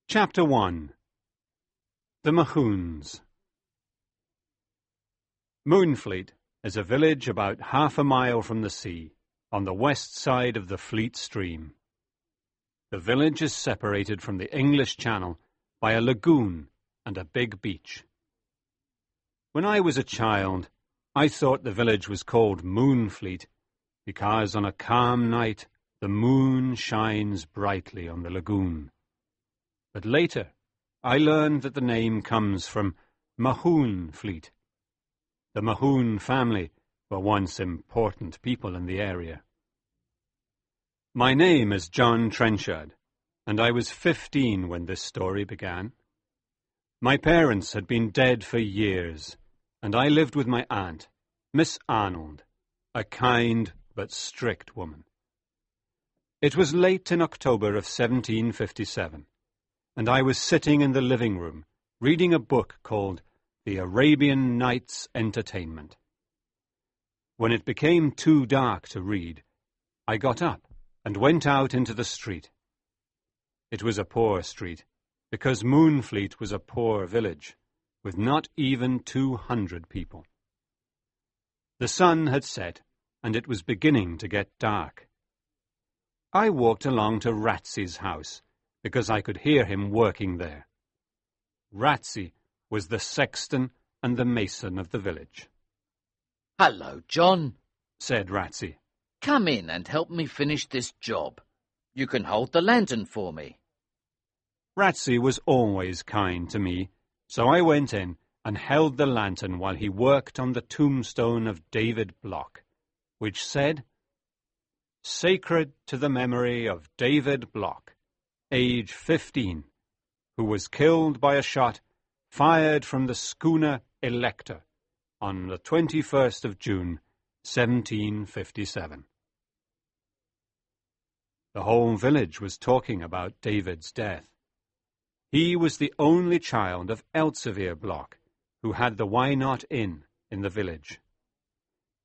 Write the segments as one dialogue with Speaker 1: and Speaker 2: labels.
Speaker 1: Chapter 1. The Mahoons. Moonfleet is a village about half a mile from the sea, on the west side of the Fleet stream. The village is separated from the English Channel by a lagoon and a big beach. When I was a child, I thought the village was called Moonfleet because on a calm night the moon shines brightly on the lagoon. But later, I learned that the name comes from Moonfleet. The Mahoon family were once important people in the area. My name is John Trenchard, and I was 15 when this story began. My parents had been dead for years, and I lived with my aunt, Miss Arnold, a kind but strict woman. It was late in October of 1757. And I was sitting in the living room, reading a book called The Arabian Nights Entertainment. When it became too dark to read, I got up and went out into the street. It was a poor street, because Moonfleet was a poor village, with not even 200 people. The sun had set, and it was beginning to get dark. I walked along to Ratsy's house, because I could hear him working there. Ratsy was the sexton and the mason of the village.
Speaker 2: "Hello, John,"
Speaker 1: said Ratsy.
Speaker 2: "Come in and help me finish this job. You can hold the lantern for me."
Speaker 1: Ratsy was always kind to me, so I went in and held the lantern while he worked on the tombstone of David Block, which said, "Sacred to the memory of David Block, age 15, who was killed by a shot fired from the schooner Elector on the 21st of June, 1757. The whole village was talking about David's death. He was the only child of Elsevier Block, who had the Why Not Inn in the village.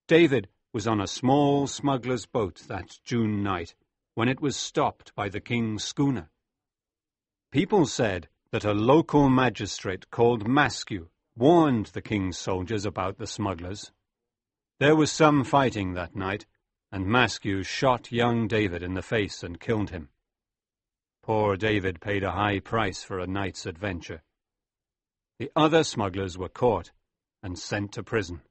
Speaker 1: David was on a small smuggler's boat that June night, when it was stopped by the king's schooner. People said that a local magistrate called Maskew warned the king's soldiers about the smugglers. There was some fighting that night, and Maskew shot young David in the face and killed him. Poor David paid a high price for a night's adventure. The other smugglers were caught and sent to prison.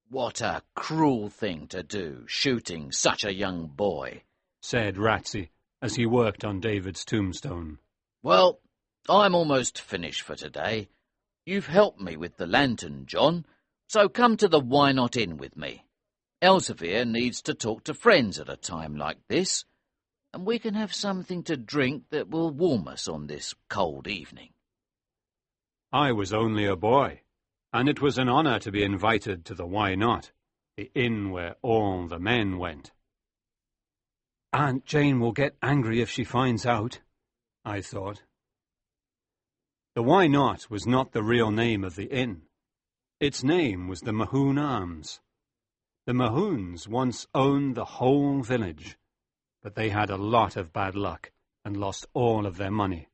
Speaker 2: "What a cruel thing to do, shooting such a young boy,"
Speaker 1: said Ratsy as he worked on David's tombstone.
Speaker 2: "Well, I'm almost finished for today. You've helped me with the lantern, John, so come to the Why Not Inn with me. Elsevier needs to talk to friends at a time like this, and we can have something to drink that will warm us on this cold evening."
Speaker 1: I was only a boy, and it was an honor to be invited to the Why Not, the inn where all the men went. Aunt Jane will get angry if she finds out, I thought. The Why Not was not the real name of the inn. Its name was the Mahoon Arms. The Mahoons once owned the whole village, but they had a lot of bad luck and lost all of their money.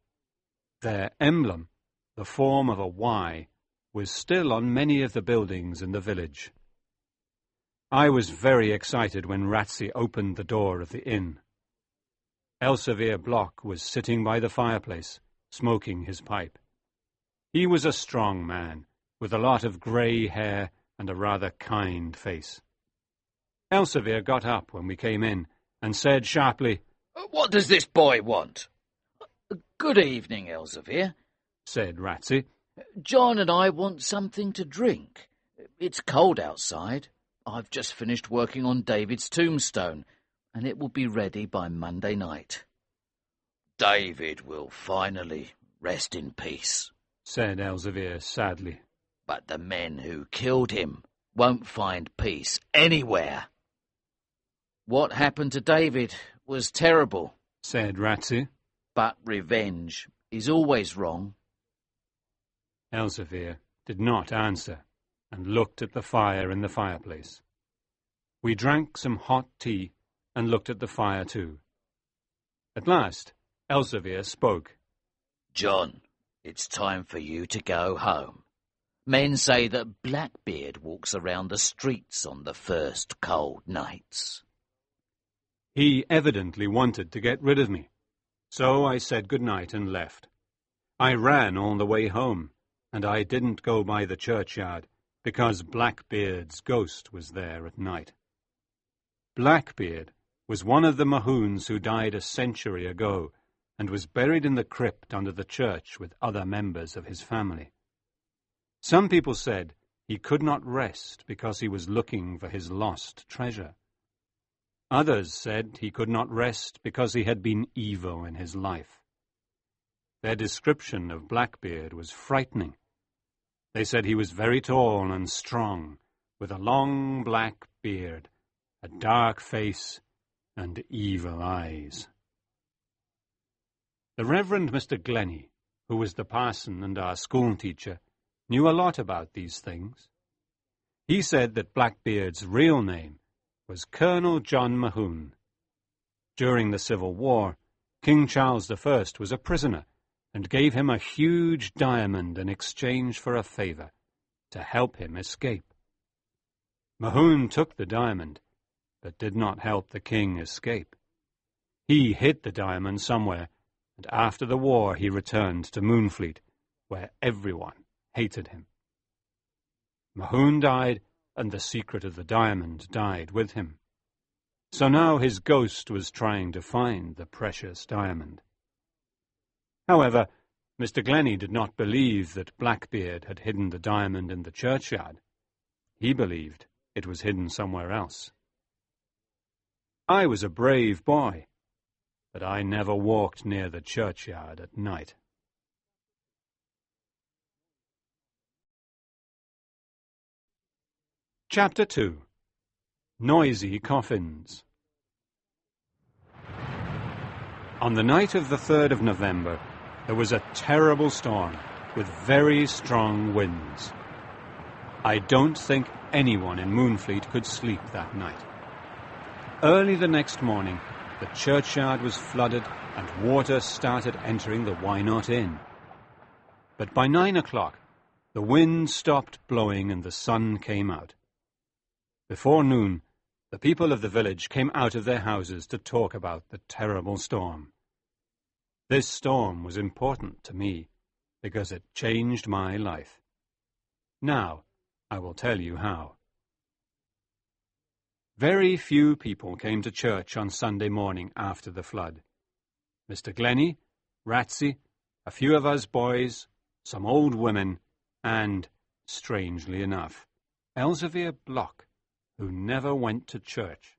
Speaker 1: Their emblem, the form of a Y, was still on many of the buildings in the village. I was very excited when Ratsy opened the door of the inn. Elsevier Block was sitting by the fireplace, smoking his pipe. He was a strong man, with a lot of grey hair and a rather kind face. Elsevier got up when we came in and said sharply,
Speaker 2: "What does this boy want?" "Good evening, Elsevier,"
Speaker 1: said Ratsy.
Speaker 2: "John and I want something to drink. It's cold outside. I've just finished working on David's tombstone, and it will be ready by Monday night." "David will finally rest in peace,"
Speaker 1: said Elsevier sadly.
Speaker 2: "but the men who killed him won't find peace anywhere." "What happened to David was terrible,"
Speaker 1: said Ratsy.
Speaker 2: "but revenge is always wrong."
Speaker 1: Elsevier did not answer and looked at the fire in the fireplace. We drank some hot tea and looked at the fire too. At last, Elsevier spoke.
Speaker 2: John, it's time for you to go home. Men say that Blackbeard walks around the streets on the first cold nights.
Speaker 1: He evidently wanted to get rid of me, so I said good night and left. I ran all the way home, and I didn't go by the churchyard, because Blackbeard's ghost was there at night. Blackbeard was one of the Mahoons who died a century ago, and was buried in the crypt under the church with other members of his family. Some people said he could not rest because he was looking for his lost treasure. Others said he could not rest because he had been evil in his life. Their description of Blackbeard was frightening. They said he was very tall and strong, with a long black beard, a dark face, and evil eyes. The Reverend Mr. Glennie, who was the parson and our schoolteacher, knew a lot about these things. He said that Blackbeard's real name was Colonel John Mahoon. During the Civil War, King Charles I was a prisoner and gave him a huge diamond in exchange for a favour, to help him escape. Mahoon took the diamond, but did not help the king escape. He hid the diamond somewhere, and after the war he returned to Moonfleet, where everyone hated him. Mahoon died, and the secret of the diamond died with him. So now his ghost was trying to find the precious diamond. However, Mr. Glennie did not believe that Blackbeard had hidden the diamond in the churchyard. He believed it was hidden somewhere else. I was a brave boy, but I never walked near the churchyard at night. Chapter 2. Noisy Coffins. On the night of the 3rd of November, there was a terrible storm with very strong winds. I don't think anyone in Moonfleet could sleep that night. Early the next morning, the churchyard was flooded and water started entering the Why Not Inn. But by 9 o'clock, the wind stopped blowing and the sun came out. Before noon, the people of the village came out of their houses to talk about the terrible storm. This storm was important to me, because it changed my life. Now, I will tell you how. Very few people came to church on Sunday morning after the flood. Mr. Glennie, Ratsey, a few of us boys, some old women, and, strangely enough, Elzevir Block, who never went to church.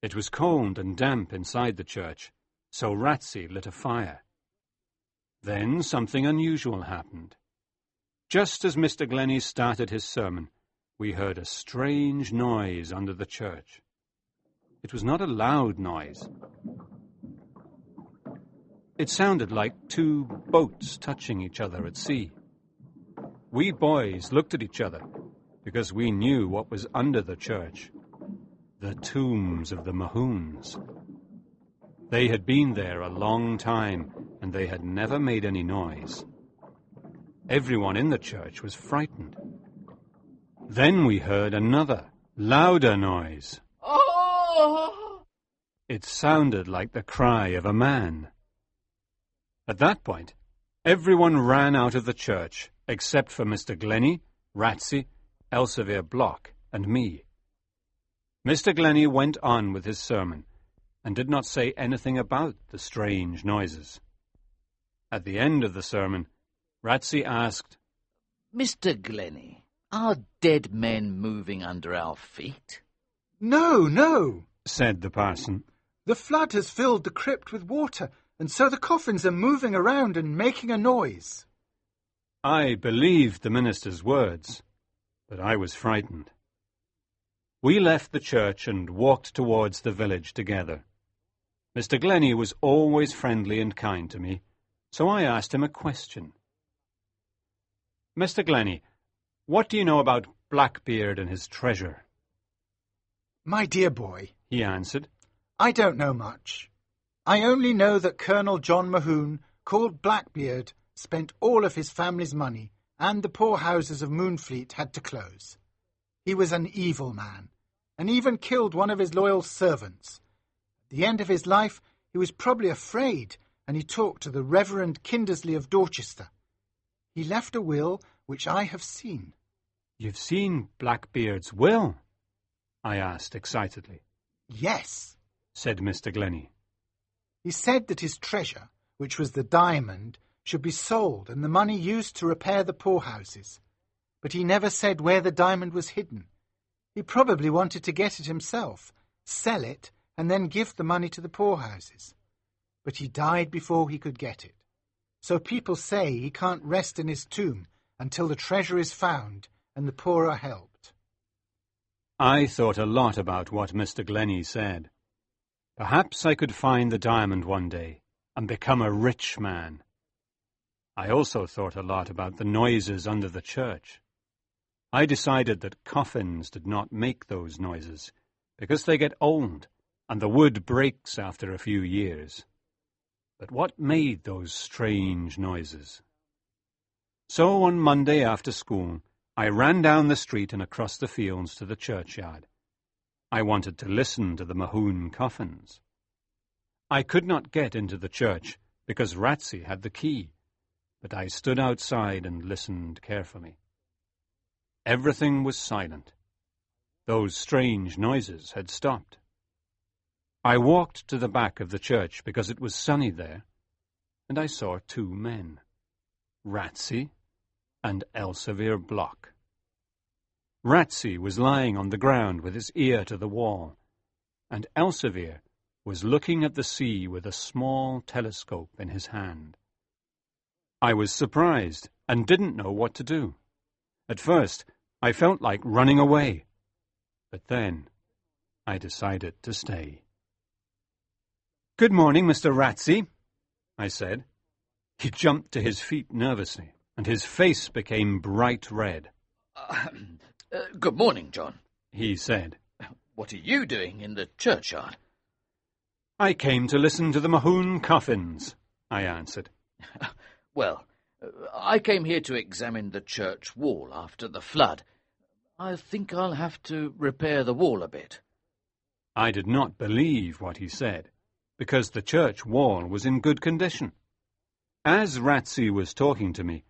Speaker 1: It was cold and damp inside the church, so Ratsey lit a fire. Then something unusual happened. Just as Mr. Glennie started his sermon, we heard a strange noise under the church. It was not a loud noise. It sounded like two boats touching each other at sea. We boys looked at each other, because we knew what was under the church, the tombs of the Mahoons. They had been there a long time, and they had never made any noise. Everyone in the church was frightened. Then we heard another, louder noise.
Speaker 2: Oh!
Speaker 1: It sounded like the cry of a man. At that point, everyone ran out of the church, except for Mr. Glennie, Ratsey, Elzevir Block, and me. Mr. Glennie went on with his sermon, and did not say anything about the strange noises. At the end of the sermon, Ratsey asked,
Speaker 2: Mr. Glennie, are dead men moving under our feet?
Speaker 3: No, no,
Speaker 1: said the parson.
Speaker 3: The flood has filled the crypt with water, and so the coffins are moving around and making a noise.
Speaker 1: I believed the minister's words, but I was frightened. We left the church and walked towards the village together. Mr. Glennie was always friendly and kind to me, so I asked him a question. Mr. Glennie, what do you know about Blackbeard and his treasure?
Speaker 3: My dear boy,
Speaker 1: he answered,
Speaker 3: I don't know much. I only know that Colonel John Mahoon called Blackbeard, spent all of his family's money, and the poor houses of Moonfleet had to close. He was an evil man, and even killed one of his loyal servants. At the end of his life, he was probably afraid, and he talked to the Reverend Kindersley of Dorchester. He left a will which I have seen.
Speaker 1: You've seen Blackbeard's will? I asked excitedly.
Speaker 3: Yes,
Speaker 1: said Mr. Glennie.
Speaker 3: He said that his treasure, which was the diamond, should be sold and the money used to repair the poorhouses. But he never said where the diamond was hidden. He probably wanted to get it himself, sell it, and then give the money to the poorhouses. But he died before he could get it. So people say he can't rest in his tomb until the treasure is found and the poor are helped.
Speaker 1: I thought a lot about what Mr. Glennie said. Perhaps I could find the diamond one day and become a rich man. I also thought a lot about the noises under the church. I decided that coffins did not make those noises because they get old and the wood breaks after a few years. But what made those strange noises? So on Monday after school, I ran down the street and across the fields to the churchyard. I wanted to listen to the Mahoon coffins. I could not get into the church because Ratsey had the key, but I stood outside and listened carefully. Everything was silent. Those strange noises had stopped. I walked to the back of the church because it was sunny there, and I saw two men, Ratsey and Elsevier Block. Ratsey was lying on the ground with his ear to the wall, and Elsevier was looking at the sea with a small telescope in his hand. I was surprised and didn't know what to do. At first, I felt like running away, but then I decided to stay. "Good morning, Mr. Ratsey," I said. He jumped to his feet nervously, and his face became bright red.
Speaker 2: Good morning, John,
Speaker 1: he said.
Speaker 2: What are you doing in the churchyard?
Speaker 1: I came to listen to the Mahoon coffins, I answered.
Speaker 2: Well, I came here to examine the church wall after the flood. I think I'll have to repair the wall a bit.
Speaker 1: I did not believe what he said, because the church wall was in good condition. As Ratsey was talking to me,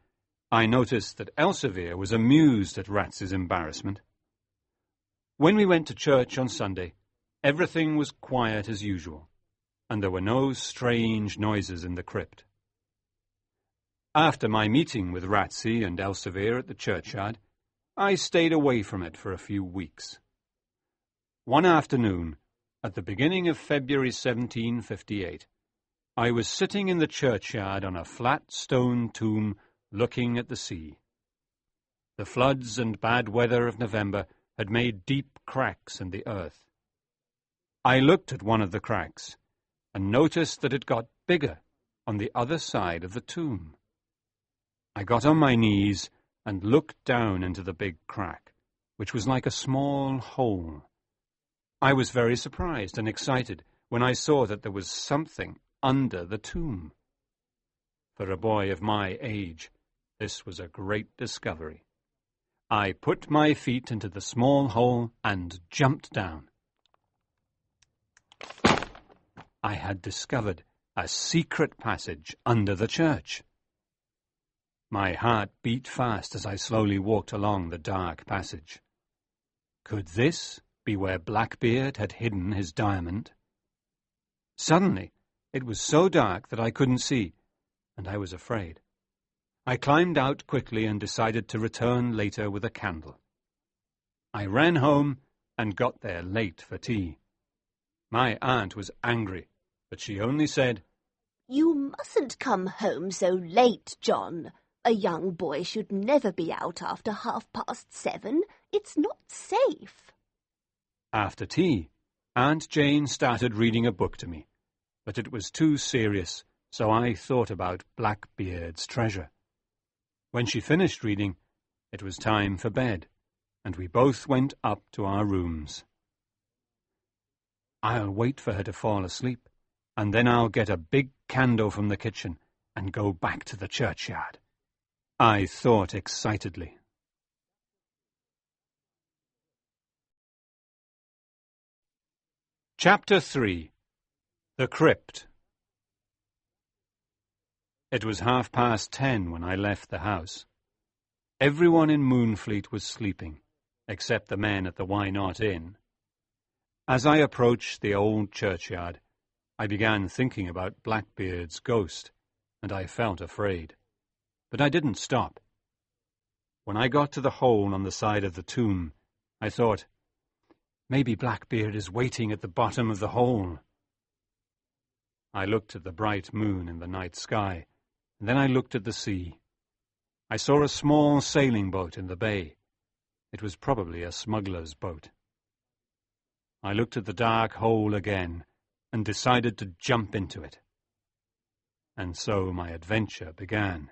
Speaker 1: I noticed that Elsevier was amused at Ratsey's embarrassment. When we went to church on Sunday, everything was quiet as usual, and there were no strange noises in the crypt. After my meeting with Ratsey and Elsevier at the churchyard, I stayed away from it for a few weeks. One afternoon, at the beginning of February 1758, I was sitting in the churchyard on a flat stone tomb looking at the sea. The floods and bad weather of November had made deep cracks in the earth. I looked at one of the cracks and noticed that it got bigger on the other side of the tomb. I got on my knees and looked down into the big crack, which was like a small hole. I was very surprised and excited when I saw that there was something under the tomb. For a boy of my age, this was a great discovery. I put my feet into the small hole and jumped down. I had discovered a secret passage under the church. My heart beat fast as I slowly walked along the dark passage. Could this be where Blackbeard had hidden his diamond? Suddenly, it was so dark that I couldn't see, and I was afraid. I climbed out quickly and decided to return later with a candle. I ran home and got there late for tea. My aunt was angry, but she only said,
Speaker 4: "You mustn't come home so late, John. A young boy should never be out after 7:30. It's not safe."
Speaker 1: After tea, Aunt Jane started reading a book to me, but it was too serious, so I thought about Blackbeard's treasure. When she finished reading, it was time for bed, and we both went up to our rooms. "I'll wait for her to fall asleep, and then I'll get a big candle from the kitchen and go back to the churchyard, I thought excitedly. Chapter 3. The Crypt. It was 10:30 when I left the house. Everyone in Moonfleet was sleeping, except the men at the Why Not Inn. As I approached the old churchyard, I began thinking about Blackbeard's ghost, and I felt afraid. But I didn't stop. When I got to the hole on the side of the tomb, I thought, maybe Blackbeard is waiting at the bottom of the hole. I looked at the bright moon in the night sky, and then I looked at the sea. I saw a small sailing boat in the bay. It was probably a smuggler's boat. I looked at the dark hole again and decided to jump into it. And so my adventure began.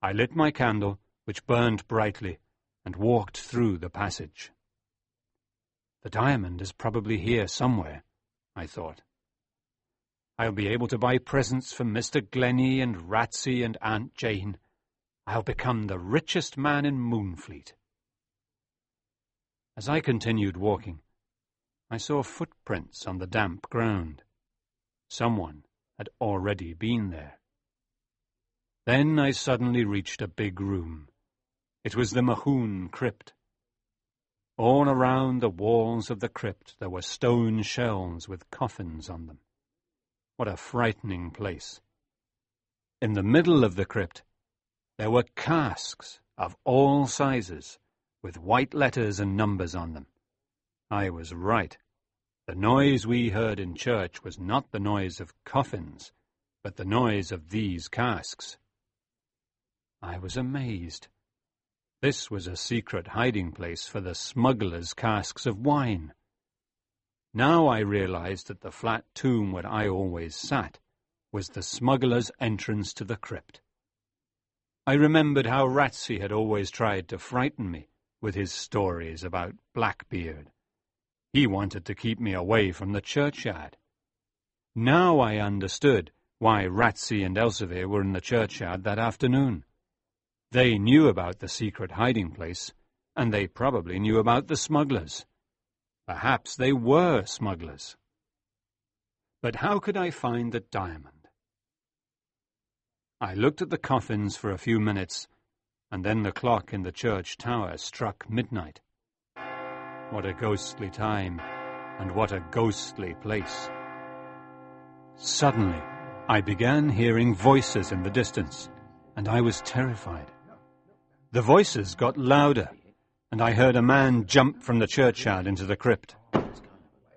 Speaker 1: I lit my candle, which burned brightly, and walked through the passage. The diamond is probably here somewhere, I thought. I'll be able to buy presents for Mr. Glennie and Ratsey and Aunt Jane. I'll become the richest man in Moonfleet. As I continued walking, I saw footprints on the damp ground. Someone had already been there. Then I suddenly reached a big room. It was the Mahoon crypt. All around the walls of the crypt there were stone shelves with coffins on them. What a frightening place. In the middle of the crypt, there were casks of all sizes, with white letters and numbers on them. I was right. The noise we heard in church was not the noise of coffins, but the noise of these casks. I was amazed. This was a secret hiding place for the smugglers' casks of wine. Now I realized that the flat tomb where I always sat was the smugglers' entrance to the crypt. I remembered how Ratsey had always tried to frighten me with his stories about Blackbeard. He wanted to keep me away from the churchyard. Now I understood why Ratsey and Elsevier were in the churchyard that afternoon. They knew about the secret hiding place, and they probably knew about the smugglers. Perhaps they were smugglers. But how could I find the diamond? I looked at the coffins for a few minutes, and then the clock in the church tower struck midnight. What a ghostly time, and what a ghostly place. Suddenly, I began hearing voices in the distance, and I was terrified. The voices got louder, and I heard a man jump from the churchyard into the crypt.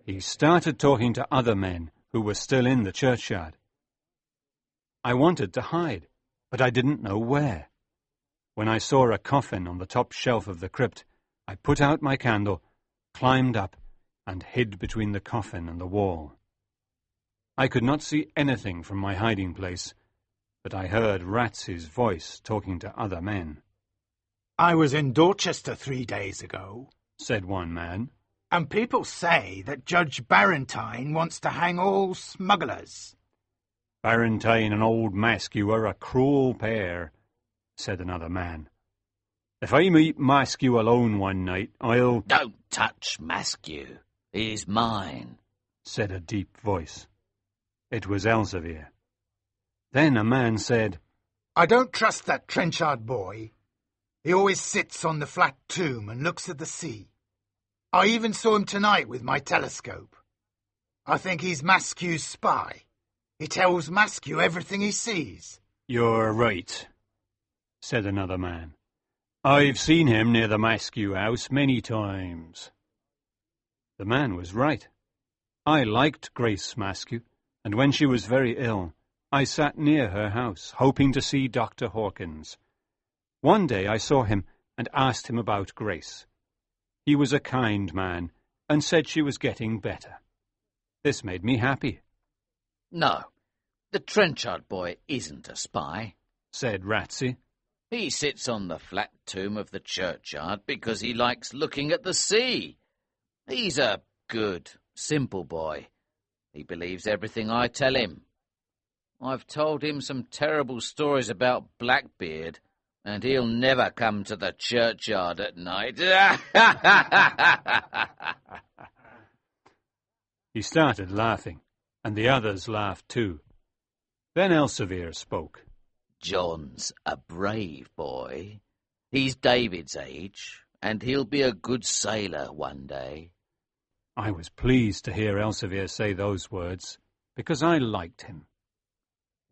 Speaker 1: He started talking to other men who were still in the churchyard. I wanted to hide, but I didn't know where. When I saw a coffin on the top shelf of the crypt, I put out my candle, climbed up, and hid between the coffin and the wall. I could not see anything from my hiding place, but I heard Ratsey's voice talking to other men.
Speaker 3: I was in Dorchester 3 days ago,
Speaker 1: said one man,
Speaker 3: and people say that Judge Barrentine wants to hang all smugglers.
Speaker 1: Barrentine and old Maskew are a cruel pair, said another man. If I meet Maskew alone one night, I'll—
Speaker 2: Don't touch Maskew. He's mine,
Speaker 1: said a deep voice. It was Elsevier. Then a man said,
Speaker 3: I don't trust that Trenchard boy. He always sits on the flat tomb and looks at the sea. I even saw him tonight with my telescope. I think he's Maskew's spy. He tells Maskew everything he sees.
Speaker 1: You're right, said another man. I've seen him near the Maskew house many times. The man was right. I liked Grace Maskew, and when she was very ill, I sat near her house, hoping to see Dr. Hawkins. One day I saw him and asked him about Grace. He was a kind man and said she was getting better. This made me happy.
Speaker 2: No, the Trenchard boy isn't a spy,
Speaker 1: said Ratsey.
Speaker 2: He sits on the flat tomb of the churchyard because he likes looking at the sea. He's a good, simple boy. He believes everything I tell him. I've told him some terrible stories about Blackbeard, and he'll never come to the churchyard at night.
Speaker 1: He started laughing, and the others laughed too. Then Elsevier spoke.
Speaker 2: John's a brave boy. He's David's age, and he'll be a good sailor one day.
Speaker 1: I was pleased to hear Elsevier say those words, because I liked him.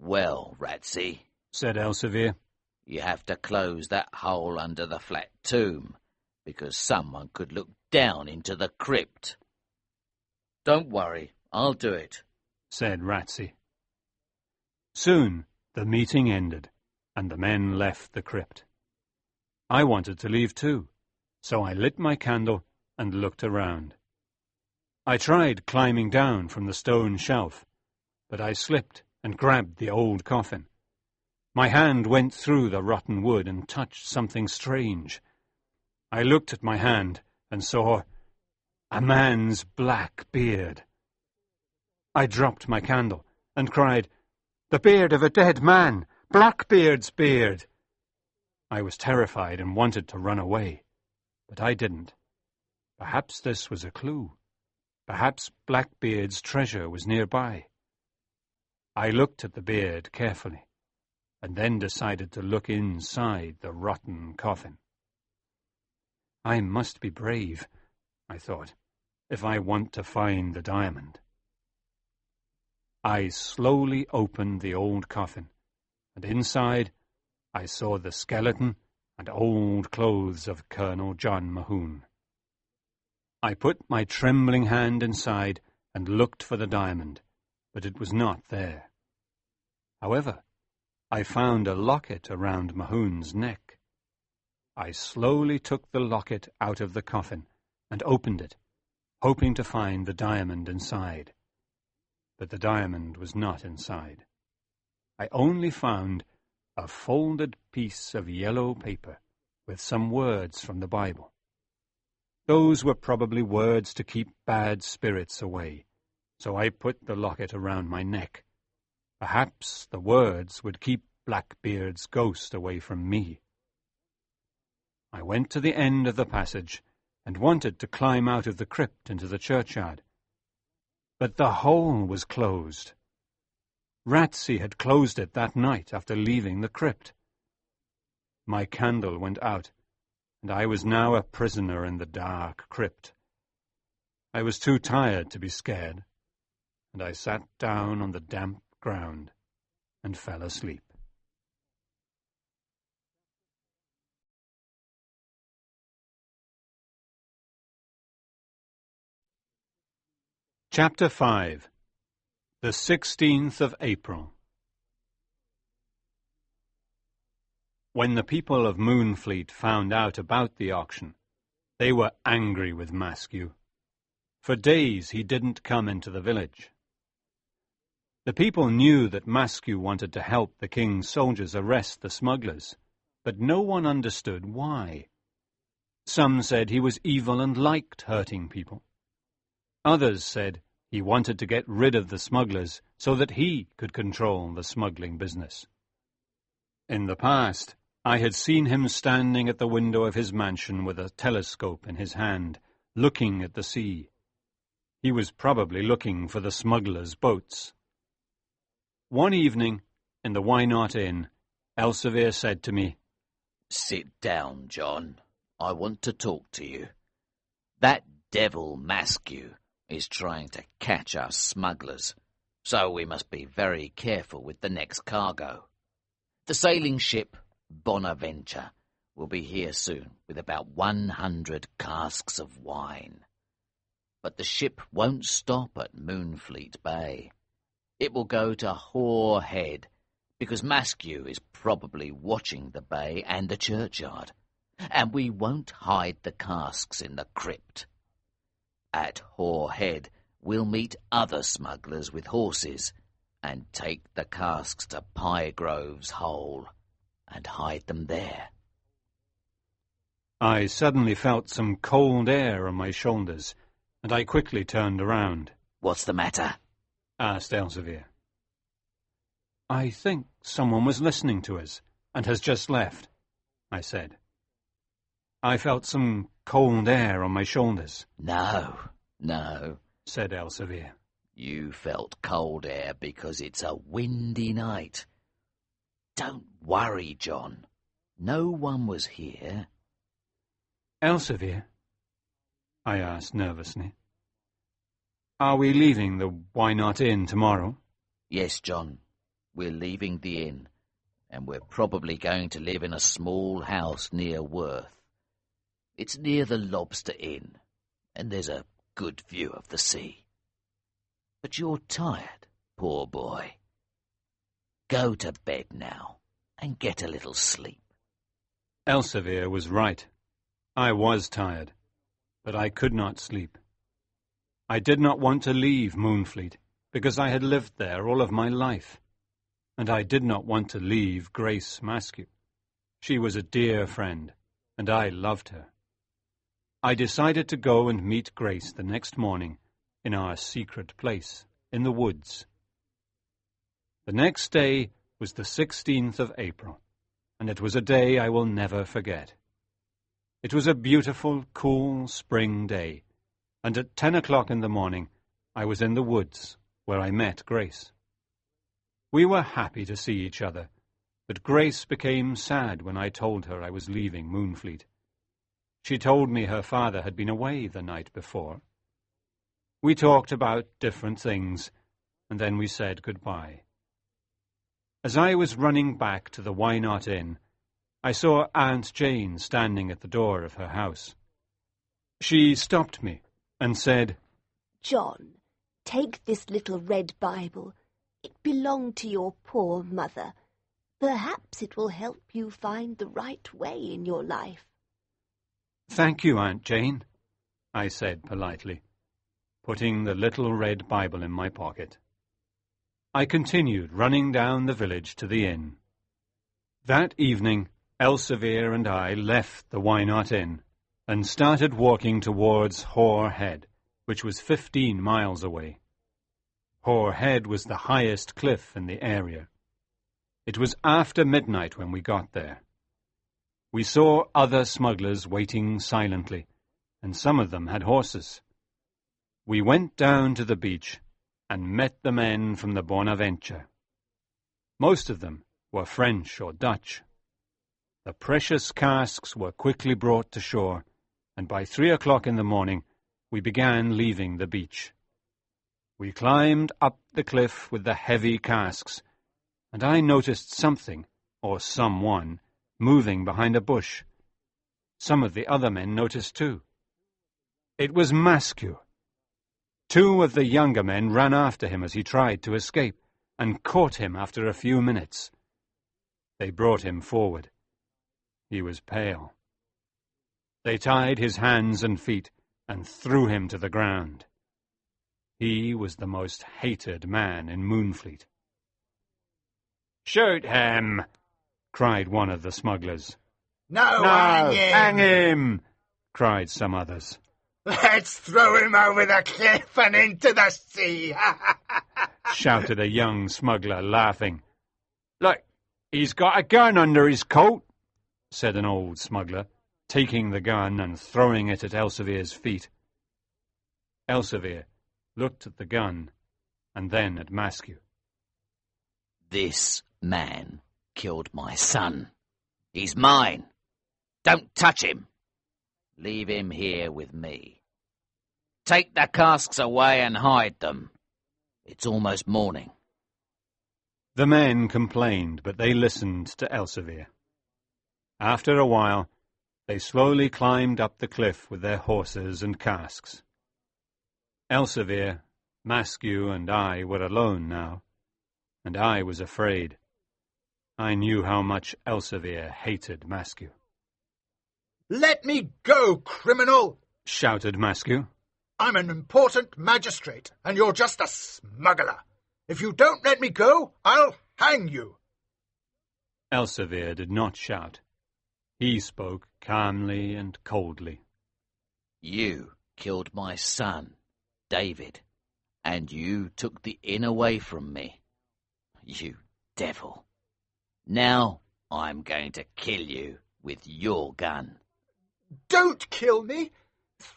Speaker 2: Well, Ratsy,
Speaker 1: said Elsevier,
Speaker 2: you have to close that hole under the flat tomb, because someone could look down into the crypt. Don't worry, I'll do it,
Speaker 1: said Ratsy. Soon the meeting ended, and the men left the crypt. I wanted to leave too, so I lit my candle and looked around. I tried climbing down from the stone shelf, but I slipped and grabbed the old coffin. My hand went through the rotten wood and touched something strange. I looked at my hand and saw a man's black beard. I dropped my candle and cried, "The beard of a dead man! Blackbeard's beard!" I was terrified and wanted to run away, but I didn't. Perhaps this was a clue. Perhaps Blackbeard's treasure was nearby. I looked at the beard carefully, and then decided to look inside the rotten coffin. I must be brave, I thought, if I want to find the diamond. I slowly opened the old coffin, and inside I saw the skeleton and old clothes of Colonel John Mahoon. I put my trembling hand inside and looked for the diamond, but it was not there. However, I found a locket around Mahoon's neck. I slowly took the locket out of the coffin and opened it, hoping to find the diamond inside. But the diamond was not inside. I only found a folded piece of yellow paper with some words from the Bible. Those were probably words to keep bad spirits away, so I put the locket around my neck. Perhaps the words would keep Blackbeard's ghost away from me. I went to the end of the passage and wanted to climb out of the crypt into the churchyard. But the hole was closed. Ratsy had closed it that night after leaving the crypt. My candle went out, and I was now a prisoner in the dark crypt. I was too tired to be scared, and I sat down on the damp ground and fell asleep. Chapter 5. The 16th of April. When the people of Moonfleet found out about the auction, they were angry with Maskew. For days he didn't come into the village. The people knew that Maskew wanted to help the king's soldiers arrest the smugglers, but no one understood why. Some said he was evil and liked hurting people. Others said he wanted to get rid of the smugglers so that he could control the smuggling business. In the past, I had seen him standing at the window of his mansion with a telescope in his hand, looking at the sea. He was probably looking for the smugglers' boats. One evening, in the Why Not Inn, Elsevier said to me,
Speaker 2: "Sit down, John. I want to talk to you. That devil Maskew is trying to catch us smugglers, so we must be very careful with the next cargo. The sailing ship Bonaventure will be here soon with about 100 casks of wine. But the ship won't stop at Moonfleet Bay. It will go to Hoare Head, because Maskew is probably watching the bay and the churchyard, and we won't hide the casks in the crypt. At Hoare Head, we'll meet other smugglers with horses and take the casks to Pygrove's Hole and hide them there."
Speaker 1: I suddenly felt some cold air on my shoulders, and I quickly turned around.
Speaker 2: "What's the matter?"
Speaker 1: asked Elsevier. I think someone was listening to us and has just left, I said. I felt some cold air on my shoulders.
Speaker 2: No,
Speaker 1: said Elsevier.
Speaker 2: you felt cold air because it's a windy night. Don't worry, John. No one was here.
Speaker 1: Elsevier, I asked nervously, are we leaving the Why Not Inn tomorrow?
Speaker 2: Yes, John. We're leaving the inn, and we're probably going to live in a small house near Worth. It's near the Lobster Inn, and there's a good view of the sea. But you're tired, poor boy. Go to bed now, and get a little sleep.
Speaker 1: Elsevier was right. I was tired, but I could not sleep. I did not want to leave Moonfleet, because I had lived there all of my life. And I did not want to leave Grace Maskew. She was a dear friend, and I loved her. I decided to go and meet Grace the next morning in our secret place in the woods. The next day was the 16th of April, and it was a day I will never forget. It was a beautiful, cool spring day, and at 10 o'clock in the morning I was in the woods where I met Grace. We were happy to see each other, but Grace became sad when I told her I was leaving Moonfleet. She told me her father had been away the night before. We talked about different things, and then we said goodbye. As I was running back to the Why Not Inn, I saw Aunt Jane standing at the door of her house. She stopped me and said,
Speaker 4: John, take this little red Bible. It belonged to your poor mother. Perhaps it will help you find the right way in your life.
Speaker 1: Thank you, Aunt Jane, I said politely, putting the little red Bible in my pocket. I continued running down the village to the inn. That evening, Elsevier and I left the Why Not Inn and started walking towards Hoare Head, which was 15 miles away. Hoare Head was the highest cliff in the area. It was after midnight when we got there. We saw other smugglers waiting silently, and some of them had horses. We went down to the beach and met the men from the Bonaventure. Most of them were French or Dutch. The precious casks were quickly brought to shore, and by 3 o'clock in the morning we began leaving the beach. We climbed up the cliff with the heavy casks, and I noticed something, or someone, moving behind a bush. Some of the other men noticed too. It was Maskew. 2 of the younger men ran after him as he tried to escape, and caught him after a few minutes. They brought him forward. He was pale. They tied his hands and feet and threw him to the ground. He was the most hated man in Moonfleet. "Shoot him!" cried one of the smugglers.
Speaker 3: No,
Speaker 1: hang him! cried some others.
Speaker 3: Let's throw him over the cliff and into the sea.
Speaker 1: Shouted a young smuggler, laughing. "Look, he's got a gun under his coat," said an old smuggler, taking the gun and throwing it at Elsevier's feet. Elsevier looked at the gun and then at Maskew.
Speaker 2: This man killed my son. He's mine. Don't touch him. Leave him here with me. Take the casks away and hide them. It's almost morning.
Speaker 1: The men complained, but they listened to Elsevier. After a while, they slowly climbed up the cliff with their horses and casks. Elsevier, Maskew, and I were alone now, and I was afraid. I knew how much Elsevier hated Maskew.
Speaker 3: Let me go, criminal!
Speaker 1: Shouted Maskew.
Speaker 3: I'm an important magistrate, and you're just a smuggler. If you don't let me go, I'll hang you.
Speaker 1: Elsevier did not shout. He spoke calmly and coldly.
Speaker 2: You killed my son, David, and you took the inn away from me. You devil. Now I'm going to kill you with your gun.
Speaker 3: Don't kill me!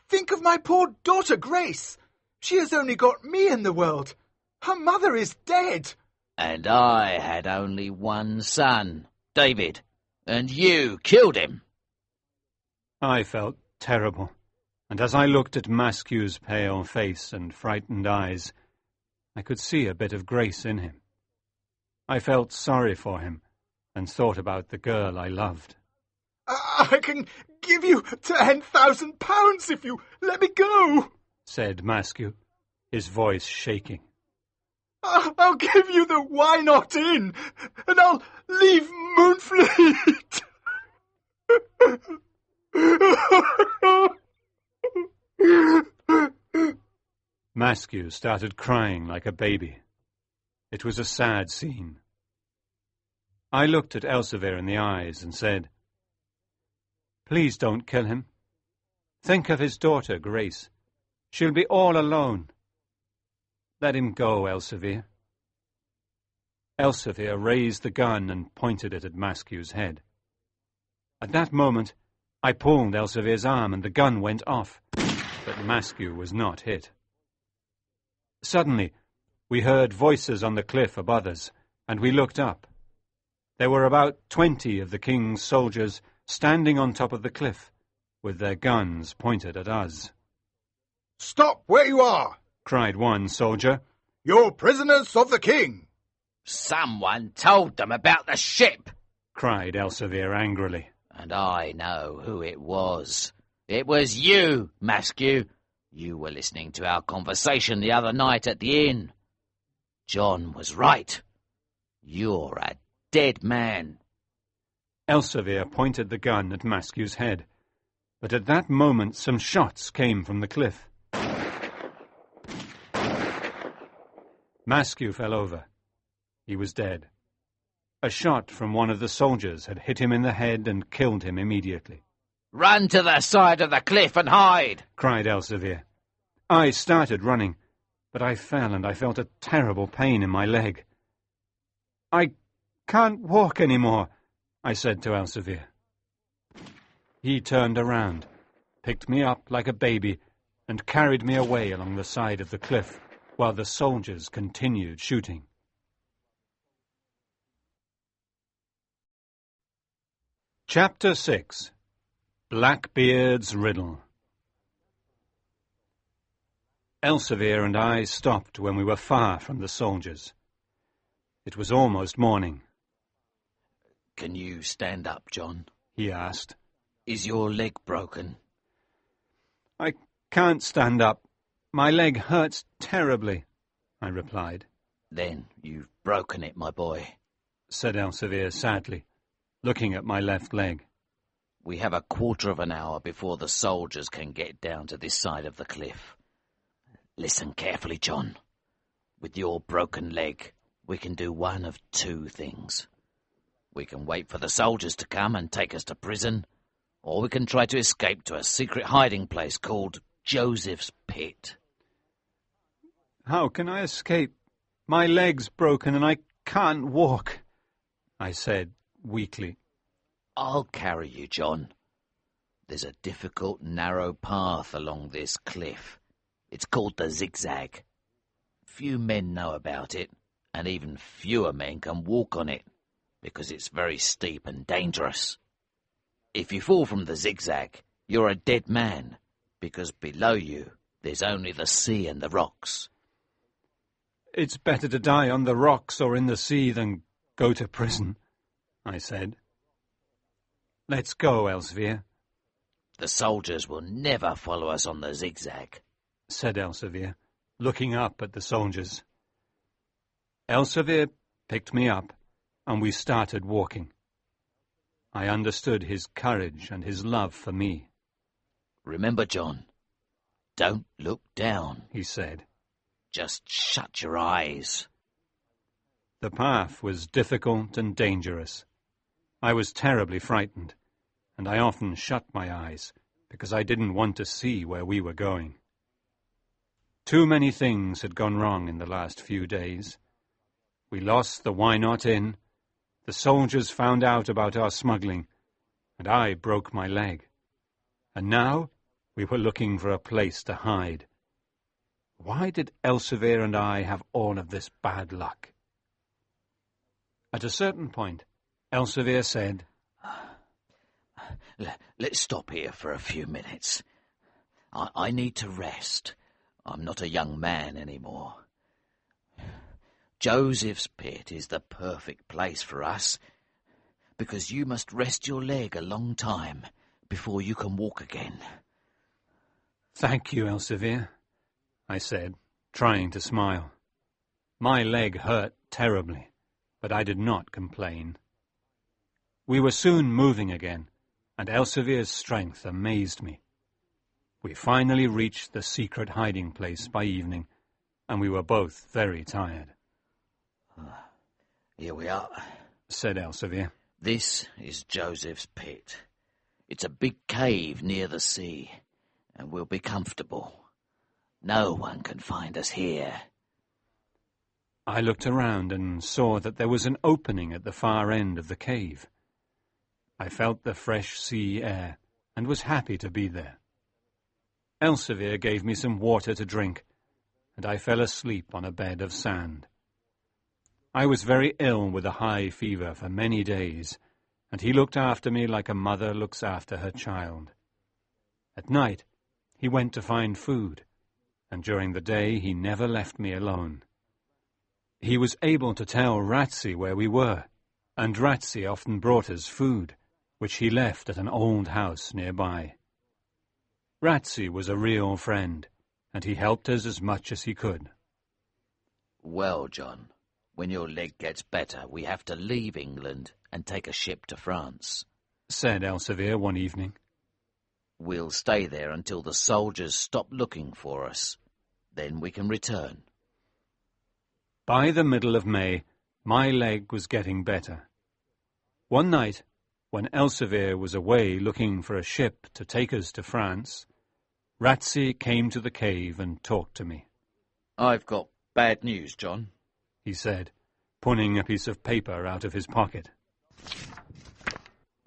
Speaker 3: Think of my poor daughter Grace. She has only got me in the world. Her mother is dead.
Speaker 2: And I had only one son, David, and you killed him.
Speaker 1: I felt terrible, and as I looked at Maskew's pale face and frightened eyes, I could see a bit of grace in him. I felt sorry for him and thought about the girl I loved.
Speaker 3: I can give you £10,000 if you let me go,
Speaker 1: said Maskew, his voice shaking.
Speaker 3: I'll give you the Why Not In, and I'll leave Moonfleet.
Speaker 1: Maskew started crying like a baby. It was a sad scene. I looked at Elsevier in the eyes and said, "Please don't kill him. Think of his daughter, Grace. She'll be all alone. Let him go, Elsevier." Elsevier raised the gun and pointed it at Maskew's head. At that moment, I pulled Elsevier's arm and the gun went off, but Maskew was not hit. Suddenly, we heard voices on the cliff above us, and we looked up. There were about 20 of the king's soldiers standing on top of the cliff, with their guns pointed at us.
Speaker 3: "Stop where you are!"
Speaker 1: cried one soldier.
Speaker 3: "You're prisoners of the king!"
Speaker 2: Someone told them about the ship,
Speaker 1: cried Elsevier angrily.
Speaker 2: and I know who it was. It was you, Maskew. You were listening to our conversation the other night at the inn. John was right. You're a dead man.
Speaker 1: Elsevier pointed the gun at Maskew's head, but at that moment some shots came from the cliff. Maskew fell over. He was dead. A shot from one of the soldiers had hit him in the head and killed him immediately.
Speaker 2: Run to the side of the cliff and hide,
Speaker 1: cried Elsevier. I started running, but I fell and I felt a terrible pain in my leg. I can't walk any more, I said to Elsevier. He turned around, picked me up like a baby, and carried me away along the side of the cliff, while the soldiers continued shooting. Chapter 6. Blackbeard's Riddle. Elsevier and I stopped when we were far from the soldiers. It was almost morning.
Speaker 2: Can you stand up, John?
Speaker 1: He asked.
Speaker 2: Is your leg broken?
Speaker 1: I can't stand up. My leg hurts terribly, I replied.
Speaker 2: Then you've broken it, my boy,
Speaker 1: said Elsevier sadly, looking at my left leg.
Speaker 2: We have a quarter of an hour before the soldiers can get down to this side of the cliff. Listen carefully, John. With your broken leg, we can do one of two things. We can wait for the soldiers to come and take us to prison, or we can try to escape to a secret hiding place called Joseph's Pit.
Speaker 1: How can I escape? My leg's broken and I can't walk, I said weakly.
Speaker 2: I'll carry you, John. There's a difficult, narrow path along this cliff. It's called the Zigzag. Few men know about it, and even fewer men can walk on it, because it's very steep and dangerous. If you fall from the Zigzag, you're a dead man, because below you there's only the sea and the rocks.
Speaker 1: It's better to die on the rocks or in the sea than go to prison, I said. Let's go, Elsevier.
Speaker 2: The soldiers will never follow us on the Zigzag,
Speaker 1: said Elsevier, looking up at the soldiers. Elsevier picked me up, and we started walking. I understood his courage and his love for me.
Speaker 2: Remember, John, don't look down,
Speaker 1: he said.
Speaker 2: Just shut your eyes.
Speaker 1: The path was difficult and dangerous. I was terribly frightened, and I often shut my eyes because I didn't want to see where we were going. Too many things had gone wrong in the last few days. We lost the Why Not Inn, the soldiers found out about our smuggling, and I broke my leg. And now we were looking for a place to hide. Why did Elsevier and I have all of this bad luck? At a certain point, Elsevier said,
Speaker 2: Let's stop here for a few minutes. I need to rest. I'm not a young man anymore. Joseph's pit is the perfect place for us, because you must rest your leg a long time before you can walk again.
Speaker 1: Thank you, Elsevier, I said, trying to smile. My leg hurt terribly, but I did not complain. We were soon moving again, and Elsevier's strength amazed me. We finally reached the secret hiding place by evening, and we were both very tired.
Speaker 2: Here we are,
Speaker 1: said Elsevier.
Speaker 2: This is Joseph's pit. It's a big cave near the sea, and we'll be comfortable. No one can find us here.
Speaker 1: I looked around and saw that there was an opening at the far end of the cave. I felt the fresh sea air and was happy to be there. Elsevier gave me some water to drink, and I fell asleep on a bed of sand. I was very ill with a high fever for many days, and he looked after me like a mother looks after her child. At night, he went to find food, and during the day he never left me alone. He was able to tell Ratsy where we were, and Ratsy often brought us food, which he left at an old house nearby. Ratsy was a real friend, and he helped us as much as he could.
Speaker 2: Well, John, when your leg gets better, we have to leave England and take a ship to France,
Speaker 1: said Elsevier one evening.
Speaker 2: We'll stay there until the soldiers stop looking for us. Then we can return.
Speaker 1: By the middle of May, my leg was getting better. One night, when Elsevier was away looking for a ship to take us to France, Ratsy came to the cave and talked to me.
Speaker 2: I've got bad news, John,
Speaker 1: he said, pulling a piece of paper out of his pocket.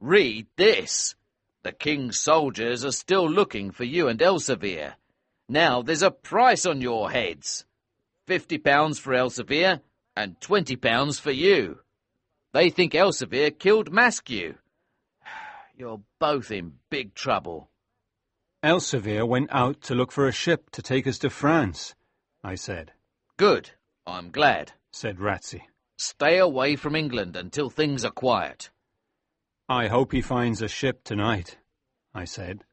Speaker 2: Read this. The king's soldiers are still looking for you and Elsevier. Now there's a price on your heads. £50 for Elsevier and £20 for you. They think Elsevier killed Maskew. You're both in big trouble.
Speaker 1: Elsevier went out to look for a ship to take us to France, I said.
Speaker 2: Good. I'm glad,
Speaker 1: said Ratsy.
Speaker 2: Stay away from England until things are quiet.
Speaker 1: I hope he finds a ship tonight, I said.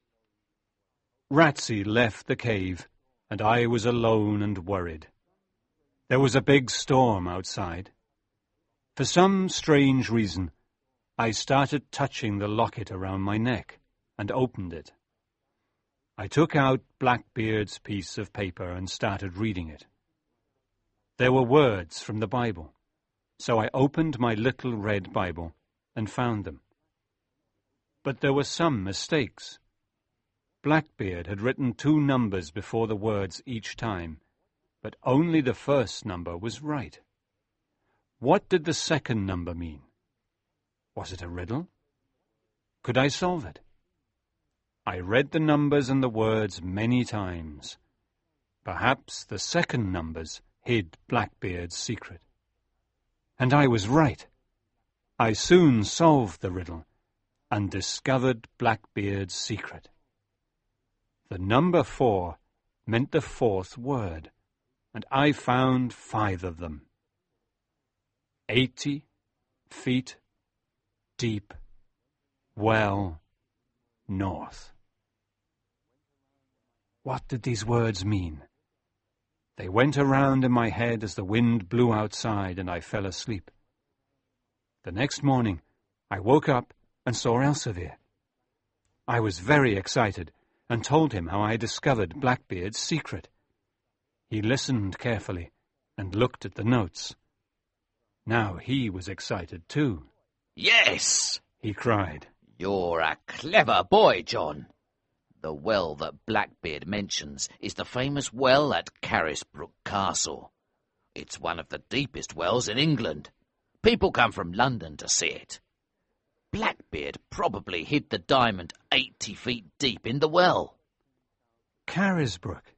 Speaker 1: Ratsy left the cave, and I was alone and worried. There was a big storm outside. For some strange reason, I started touching the locket around my neck and opened it. I took out Blackbeard's piece of paper and started reading it. There were words from the Bible, so I opened my little red Bible and found them. But there were some mistakes. Blackbeard had written 2 numbers before the words each time, but only the first number was right. What did the second number mean? Was it a riddle? Could I solve it? I read the numbers and the words many times. Perhaps the second numbers hid Blackbeard's secret. And I was right. I soon solved the riddle and discovered Blackbeard's secret. The number 4 meant the 4th word, and I found 5 of them. 80 feet deep, well north. What did these words mean? They went around in my head as the wind blew outside and I fell asleep. The next morning, I woke up and saw Elsevier. I was very excited and told him how I had discovered Blackbeard's secret. He listened carefully and looked at the notes. Now he was excited too.
Speaker 2: Yes,
Speaker 1: he cried.
Speaker 2: You're a clever boy, John. The well that Blackbeard mentions is the famous well at Carisbrooke Castle. It's one of the deepest wells in England. People come from London to see it. Blackbeard probably hid the diamond 80 feet deep in the well.
Speaker 1: Carisbrooke.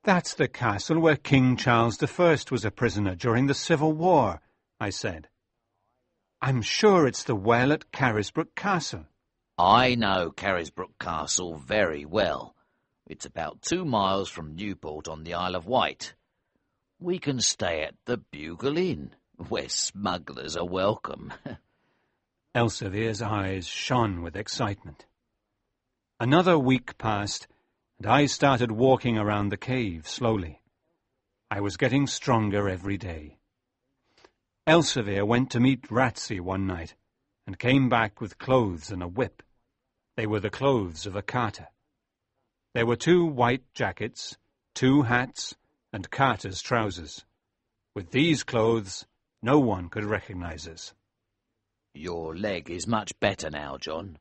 Speaker 1: That's the castle where King Charles I was a prisoner during the Civil War, I said. I'm sure it's the well at Carisbrooke Castle.
Speaker 2: I know Carisbrooke Castle very well. It's about 2 miles from Newport on the Isle of Wight. We can stay at the Bugle Inn, where smugglers are welcome.
Speaker 1: Elsevier's eyes shone with excitement. Another week passed, and I started walking around the cave slowly. I was getting stronger every day. Elsevier went to meet Ratsey one night, and came back with clothes and a whip. They were the clothes of a carter. There were 2 white jackets, 2 hats, and carter's trousers. With these clothes, no one could recognize us.
Speaker 2: Your leg is much better now, John,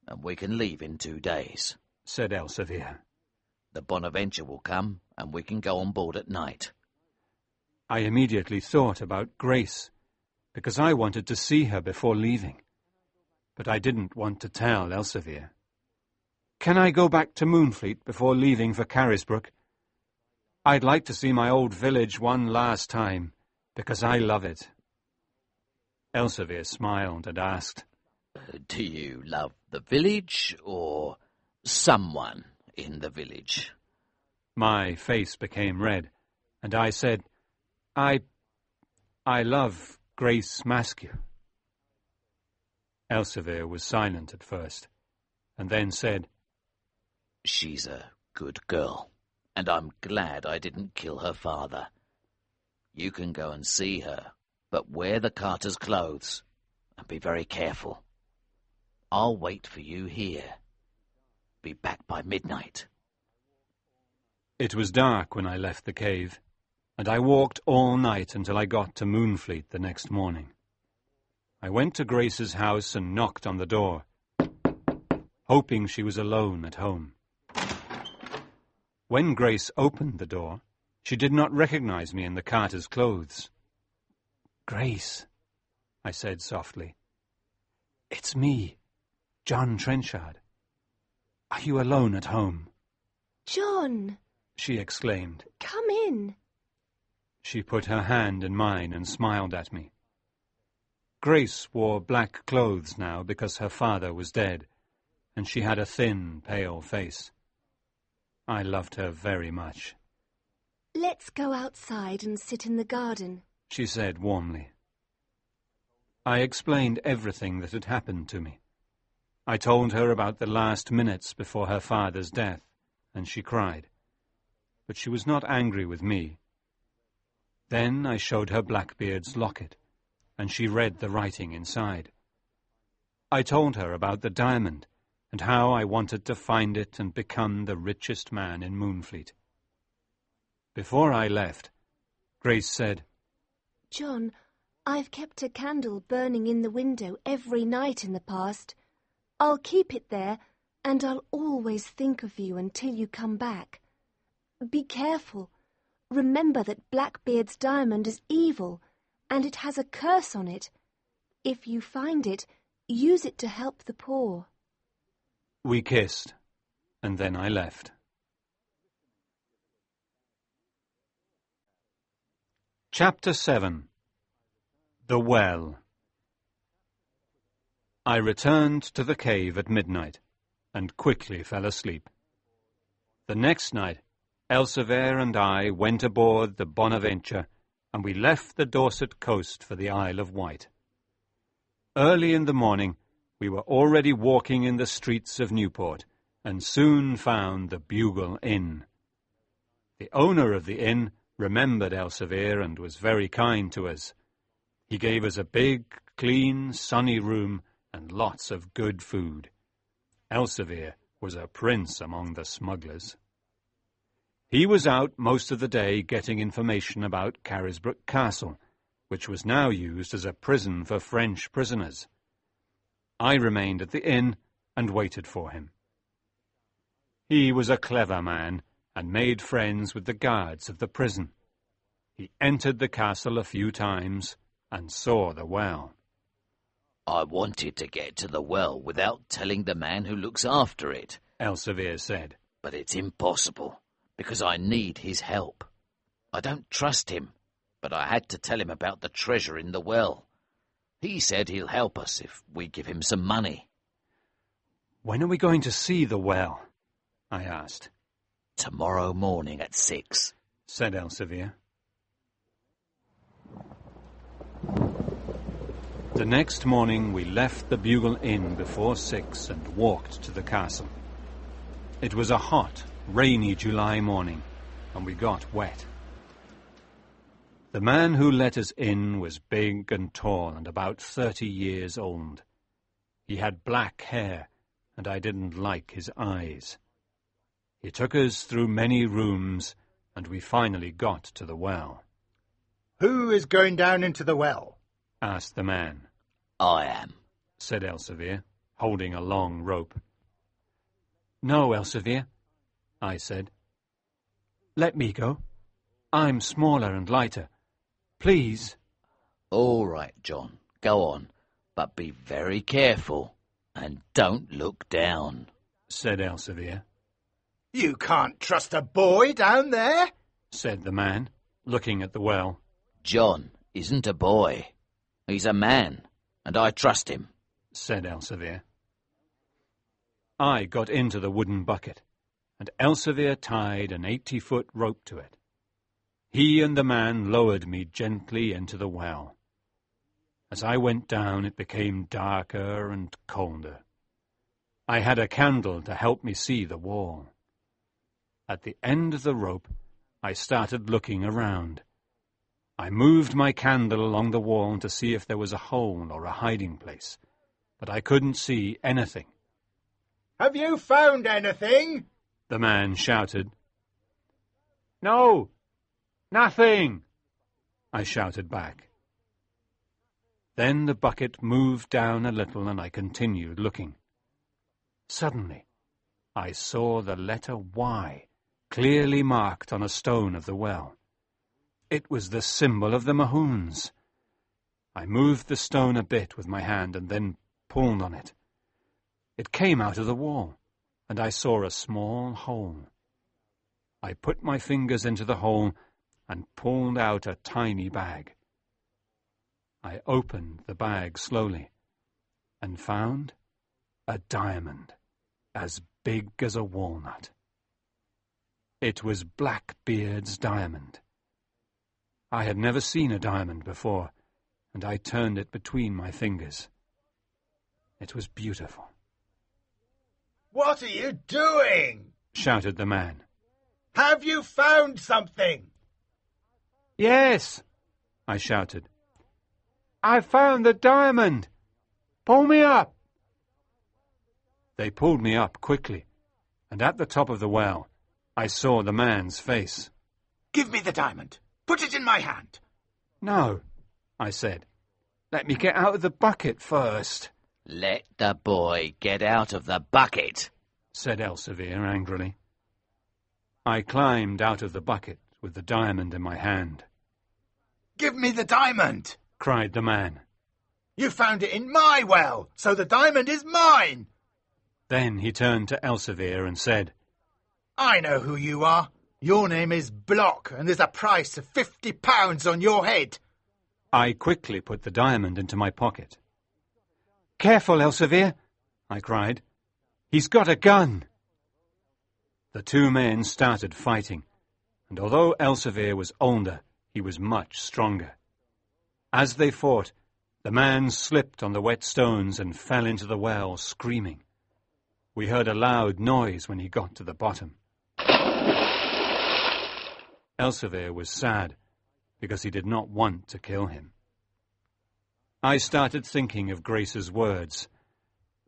Speaker 2: and we can leave in 2 days,
Speaker 1: said Elsevier.
Speaker 2: The Bonaventure will come, and we can go on board at night.
Speaker 1: I immediately thought about Grace, because I wanted to see her before leaving. But I didn't want to tell Elsevier. Can I go back to Moonfleet before leaving for Carisbrooke? I'd like to see my old village one last time, because I love it. Elsevier smiled and asked,
Speaker 2: Do you love the village, or someone in the village?
Speaker 1: My face became red, and I said, I love Grace Maskew. Elsevier was silent at first, and then said,
Speaker 2: She's a good girl, and I'm glad I didn't kill her father. You can go and see her, but wear the carter's clothes, and be very careful. I'll wait for you here. Be back by midnight.
Speaker 1: It was dark when I left the cave, and I walked all night until I got to Moonfleet the next morning. I went to Grace's house and knocked on the door, hoping she was alone at home. When Grace opened the door, she did not recognize me in the carter's clothes. Grace, I said softly, it's me, John Trenchard. Are you alone at home?
Speaker 4: John,
Speaker 1: she exclaimed.
Speaker 4: come in.
Speaker 1: She put her hand in mine and smiled at me. Grace wore black clothes now because her father was dead, and she had a thin, pale face. I loved her very much.
Speaker 4: Let's go outside and sit in the garden,
Speaker 1: she said warmly. I explained everything that had happened to me. I told her about the last minutes before her father's death, and she cried. But she was not angry with me. Then I showed her Blackbeard's locket, and she read the writing inside. I told her about the diamond, and how I wanted to find it and become the richest man in Moonfleet. Before I left, Grace said,
Speaker 4: John, I've kept a candle burning in the window every night in the past. I'll keep it there, and I'll always think of you until you come back. Be careful. Remember that Blackbeard's diamond is evil, and it has a curse on it. If you find it, use it to help the poor.
Speaker 1: We kissed, and then I left. Chapter 7. The Well. I returned to the cave at midnight, and quickly fell asleep. The next night, Elsevier and I went aboard the Bonaventure, and we left the Dorset coast for the Isle of Wight. Early in the morning, we were already walking in the streets of Newport, and soon found the Bugle Inn. The owner of the inn remembered Elsevier and was very kind to us. He gave us a big, clean, sunny room and lots of good food. Elsevier was a prince among the smugglers. He was out most of the day getting information about Carisbrooke Castle, which was now used as a prison for French prisoners. I remained at the inn and waited for him. He was a clever man and made friends with the guards of the prison. He entered the castle a few times and saw the well.
Speaker 2: I wanted to get to the well without telling the man who looks after it,
Speaker 1: Elsevier said.
Speaker 2: but it's impossible, because I need his help. I don't trust him, but I had to tell him about the treasure in the well. He said he'll help us if we give him some money.
Speaker 1: When are we going to see the well? I asked.
Speaker 2: Tomorrow morning at 6.
Speaker 1: Said Elsevier. The next morning we left the Bugle Inn before 6 and walked to the castle. It was a hot, rainy July morning, and we got wet. The man who let us in was big and tall and about 30 years old. He had black hair, and I didn't like his eyes. He took us through many rooms, and we finally got to the well.
Speaker 3: Who is going down into the well?
Speaker 1: Asked the man.
Speaker 2: I am.
Speaker 1: Said Elsevier, holding a long rope. No, Elsevier, I said. Let me go. I'm smaller and lighter. Please.
Speaker 2: All right, John, go on, but be very careful and don't look down,
Speaker 1: said Elsevier.
Speaker 3: You can't trust a boy down there,
Speaker 1: said the man, looking at the well.
Speaker 2: John isn't a boy. He's a man, and I trust him,
Speaker 1: said Elsevier. I got into the wooden bucket, and Elsevier tied an 80-foot rope to it. He and the man lowered me gently into the well. As I went down, it became darker and colder. I had a candle to help me see the wall. At the end of the rope, I started looking around. I moved my candle along the wall to see if there was a hole or a hiding place, but I couldn't see anything.
Speaker 3: Have you found anything?
Speaker 1: The man shouted. No, nothing, I shouted back. Then the bucket moved down a little and I continued looking. Suddenly, I saw the letter Y clearly marked on a stone of the well. It was the symbol of the Mahoons. I moved the stone a bit with my hand and then pulled on it. It came out of the wall, and I saw a small hole. I put my fingers into the hole and pulled out a tiny bag. I opened the bag slowly and found a diamond as big as a walnut. It was Blackbeard's diamond. I had never seen a diamond before, and I turned it between my fingers. It was beautiful.
Speaker 3: What are you doing?
Speaker 1: Shouted the man.
Speaker 3: Have you found something?
Speaker 1: Yes, I shouted. I found the diamond. Pull me up. They pulled me up quickly, and at the top of the well, I saw the man's face.
Speaker 3: Give me the diamond. Put it in my hand.
Speaker 1: No, I said. Let me get out of the bucket first.
Speaker 2: Let the boy get out of the bucket,
Speaker 1: said Elsevier angrily. I climbed out of the bucket with the diamond in my hand.
Speaker 3: Give me the diamond,
Speaker 1: cried the man.
Speaker 3: You found it in my well, so the diamond is mine.
Speaker 1: Then he turned to Elsevier and said,
Speaker 3: I know who you are. Your name is Block, and there's a price of £50 on your head.
Speaker 1: I quickly put the diamond into my pocket. Careful, Elsevier, I cried. He's got a gun. The two men started fighting, and although Elsevier was older, he was much stronger. As they fought, the man slipped on the wet stones and fell into the well, screaming. We heard a loud noise when he got to the bottom. Elsevier was sad, because he did not want to kill him. I started thinking of Grace's words.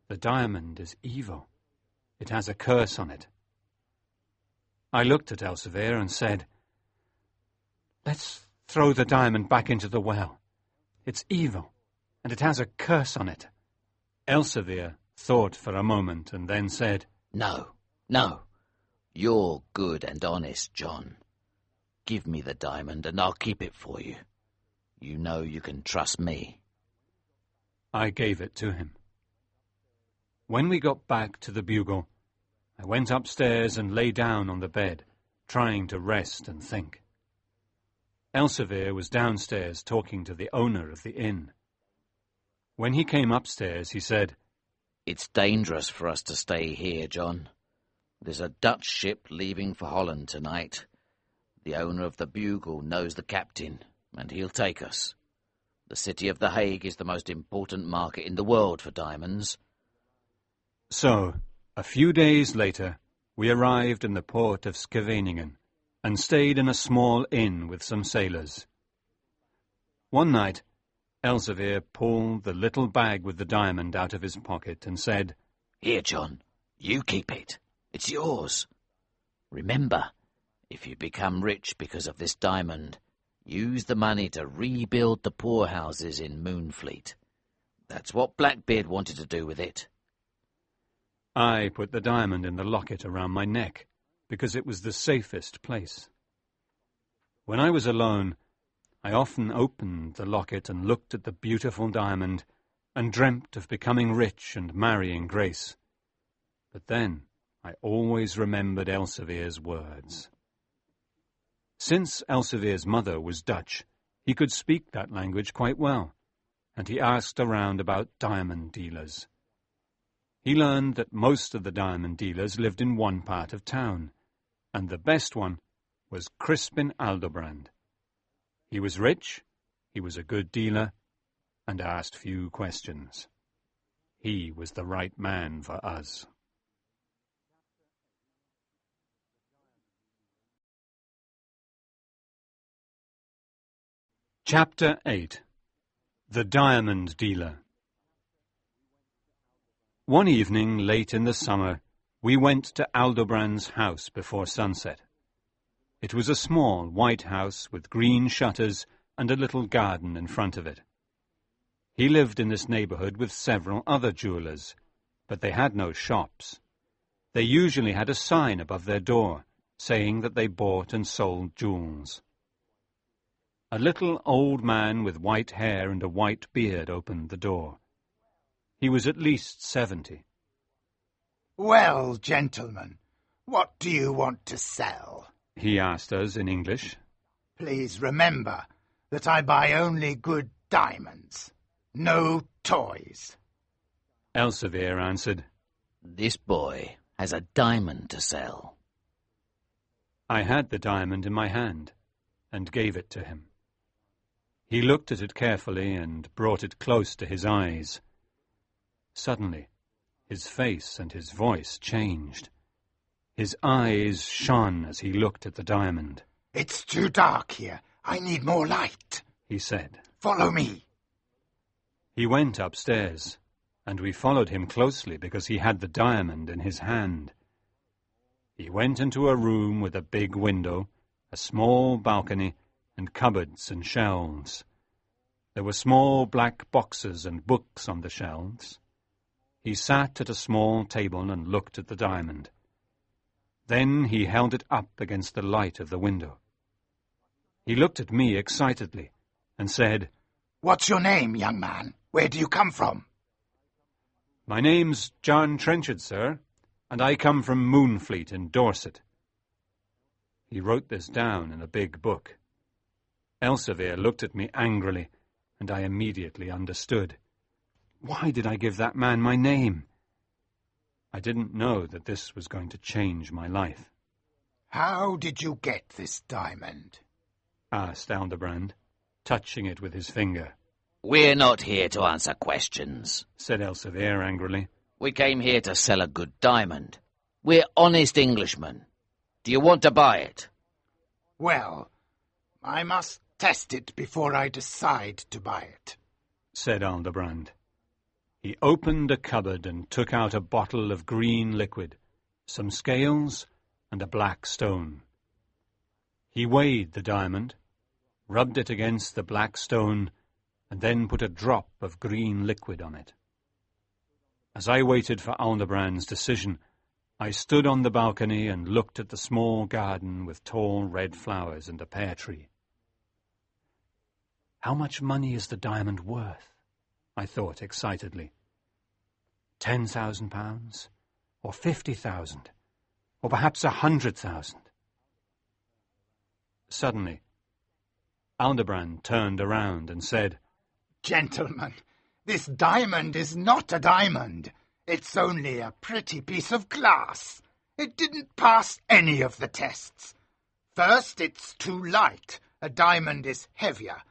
Speaker 1: The diamond is evil. It has a curse on it. I looked at Elsevier and said, Let's throw the diamond back into the well. It's evil, and it has a curse on it. Elsevier thought for a moment and then said,
Speaker 2: No, you're good and honest, John. Give me the diamond and I'll keep it for you. You know you can trust me.
Speaker 1: I gave it to him. When we got back to the bugle, I went upstairs and lay down on the bed, trying to rest and think. Elsevier was downstairs talking to the owner of the inn. When he came upstairs, he said,
Speaker 2: "It's dangerous for us to stay here, John. There's a Dutch ship leaving for Holland tonight. The owner of the bugle knows the captain, and he'll take us. The city of The Hague is the most important market in the world for diamonds."
Speaker 1: So, a few days later, we arrived in the port of Scheveningen and stayed in a small inn with some sailors. One night, Elsevier pulled the little bag with the diamond out of his pocket and said,
Speaker 2: "Here, John, you keep it. It's yours. Remember, if you become rich because of this diamond, use the money to rebuild the poorhouses in Moonfleet. That's what Blackbeard wanted to do with it."
Speaker 1: I put the diamond in the locket around my neck, because it was the safest place. When I was alone, I often opened the locket and looked at the beautiful diamond and dreamt of becoming rich and marrying Grace. But then I always remembered Elsevier's words. Since Elsevier's mother was Dutch, he could speak that language quite well, and he asked around about diamond dealers. He learned that most of the diamond dealers lived in one part of town, and the best one was Crispin Aldobrand. He was rich, he was a good dealer, and asked few questions. He was the right man for us. Chapter 8. The Diamond Dealer. One evening, late in the summer, we went to Aldobrand's house before sunset. It was a small white house with green shutters and a little garden in front of it. He lived in this neighborhood with several other jewelers, but they had no shops. They usually had a sign above their door, saying that they bought and sold jewels. A little old man with white hair and a white beard opened the door. He was at least 70.
Speaker 3: "Well, gentlemen, what do you want to sell?"
Speaker 1: he asked us in English.
Speaker 3: "Please remember that I buy only good diamonds, no toys."
Speaker 1: Elsevier answered,
Speaker 2: "This boy has a diamond to sell."
Speaker 1: I had the diamond in my hand and gave it to him. He looked at it carefully and brought it close to his eyes. Suddenly, his face and his voice changed. His eyes shone as he looked at the diamond.
Speaker 3: "It's too dark here. I need more light,"
Speaker 1: he said.
Speaker 3: "Follow me."
Speaker 1: He went upstairs, and we followed him closely because he had the diamond in his hand. He went into a room with a big window, a small balcony, and cupboards and shelves. There were small black boxes and books on the shelves. He sat at a small table and looked at the diamond. Then he held it up against the light of the window. He looked at me excitedly and said,
Speaker 3: "What's your name, young man? Where do you come from?"
Speaker 1: "My name's John Trenchard, sir, and I come from Moonfleet in Dorset." He wrote this down in a big book. Elsevier looked at me angrily, and I immediately understood. Why did I give that man my name? I didn't know that this was going to change my life.
Speaker 3: "How did you get this diamond?"
Speaker 1: asked Aldobrand, touching it with his finger.
Speaker 2: "We're not here to answer questions,"
Speaker 1: said Elsevier angrily.
Speaker 2: "We came here to sell a good diamond. We're honest Englishmen. Do you want to buy it?"
Speaker 3: "Well, I must test it before I decide to buy it,"
Speaker 1: said Aldobrand. He opened a cupboard and took out a bottle of green liquid, some scales, and a black stone. He weighed the diamond, rubbed it against the black stone, and then put a drop of green liquid on it. As I waited for Aldobrand's decision, I stood on the balcony and looked at the small garden with tall red flowers and a pear tree. How much money is the diamond worth? I thought excitedly. £10,000, or 50,000, or perhaps 100,000. Suddenly, Aldebrand turned around and said,
Speaker 3: Gentlemen, this diamond is not a diamond. It's only a pretty piece of glass. It didn't pass any of the tests. First, it's too light. A diamond is heavier.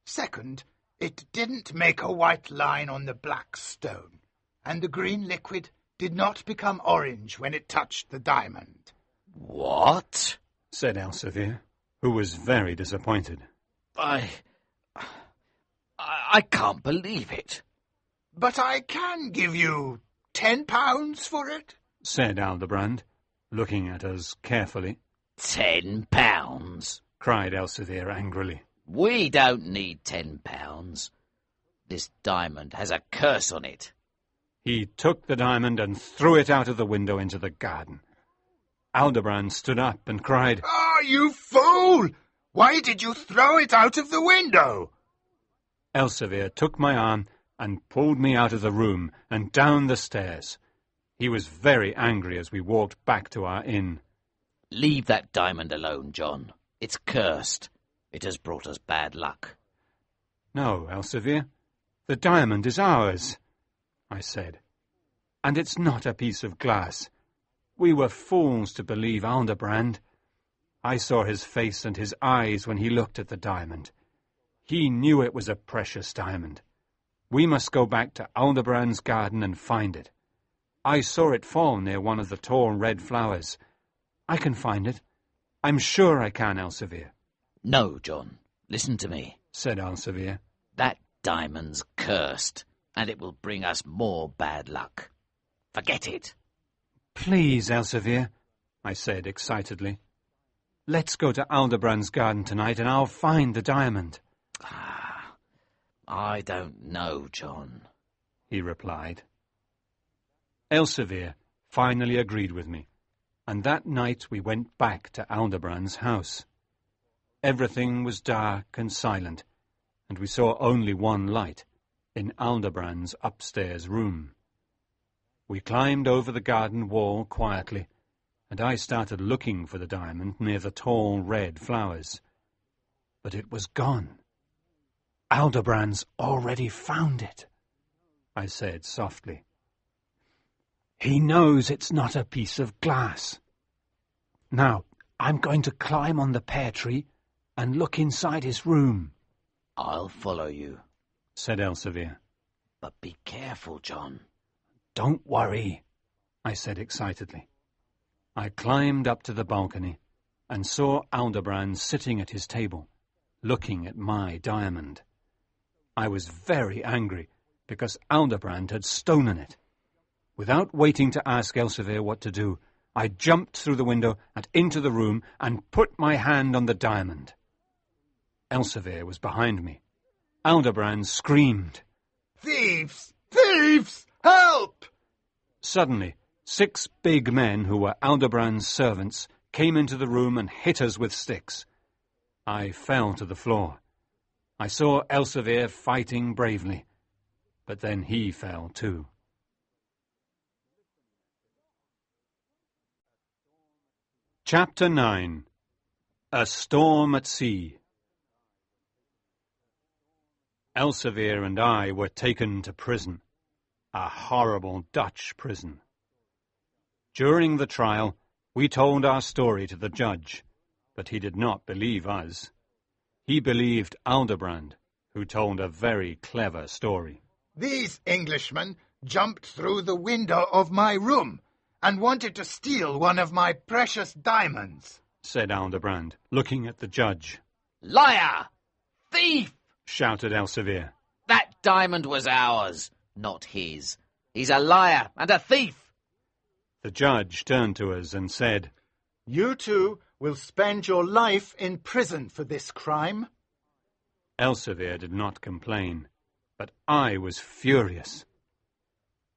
Speaker 3: Second, it didn't make a white line on the black stone. And the green liquid did not become orange when it touched the diamond.
Speaker 2: What?
Speaker 1: said Elsevier, who was very disappointed.
Speaker 2: I can't believe it.
Speaker 3: But I can give you £10 for it,
Speaker 1: said Aldebrand, looking at us carefully.
Speaker 2: £10?
Speaker 1: cried Elsevier angrily.
Speaker 2: We don't need £10. This diamond has a curse on it.
Speaker 1: He took the diamond and threw it out of the window into the garden. Aldebrand stood up and cried,
Speaker 3: "Ah, you fool! Why did you throw it out of the window?"
Speaker 1: Elsevier took my arm and pulled me out of the room and down the stairs. He was very angry as we walked back to our inn.
Speaker 2: Leave that diamond alone, John. It's cursed. It has brought us bad luck.
Speaker 1: No, Elsevier, the diamond is ours, I said. And it's not a piece of glass. We were fools to believe Aldebrand. I saw his face and his eyes when he looked at the diamond. He knew it was a precious diamond. We must go back to Aldebrand's garden and find it. I saw it fall near one of the tall red flowers. I can find it. I'm sure I can, Elsevier.
Speaker 2: No, John. Listen to me,
Speaker 1: said Elsevier.
Speaker 2: That diamond's cursed, and it will bring us more bad luck. Forget it.
Speaker 1: Please, Elsevier, I said excitedly. Let's go to Aldebrand's garden tonight and I'll find the diamond.
Speaker 2: I don't know, John,
Speaker 1: he replied. Elsevier finally agreed with me, and that night we went back to Aldebrand's house. Everything was dark and silent, and we saw only one light in Aldebrand's upstairs room. We climbed over the garden wall quietly, and I started looking for the diamond near the tall red flowers. But it was gone. Aldebrand's already found it, I said softly. He knows it's not a piece of glass. Now, I'm going to climb on the pear tree and look inside his room.
Speaker 2: I'll follow you,
Speaker 1: said Elsevier.
Speaker 2: But be careful, John.
Speaker 1: Don't worry, I said excitedly. I climbed up to the balcony and saw Aldebrand sitting at his table, looking at my diamond. I was very angry because Aldebrand had stolen it. Without waiting to ask Elsevier what to do, I jumped through the window and into the room and put my hand on the diamond. Elsevier was behind me. Aldebrand screamed.
Speaker 3: "Thieves! Thieves! Help!"
Speaker 1: Suddenly, 6 big men who were Aldebrand's servants came into the room and hit us with sticks. I fell to the floor. I saw Elsevier fighting bravely, but then he fell too. Chapter 9. A Storm at Sea. Elsevier and I were taken to prison, a horrible Dutch prison. During the trial, we told our story to the judge, but he did not believe us. He believed Aldebrand, who told a very clever story.
Speaker 3: "These Englishmen jumped through the window of my room and wanted to steal one of my precious diamonds,"
Speaker 1: said Aldebrand, looking at the judge.
Speaker 2: Liar! Thief!
Speaker 1: Shouted Elsevier.
Speaker 2: That diamond was ours, not his. He's a liar and a thief.
Speaker 1: The judge turned to us and said,
Speaker 3: "You two will spend your life in prison for this crime."
Speaker 1: Elsevier did not complain, but I was furious.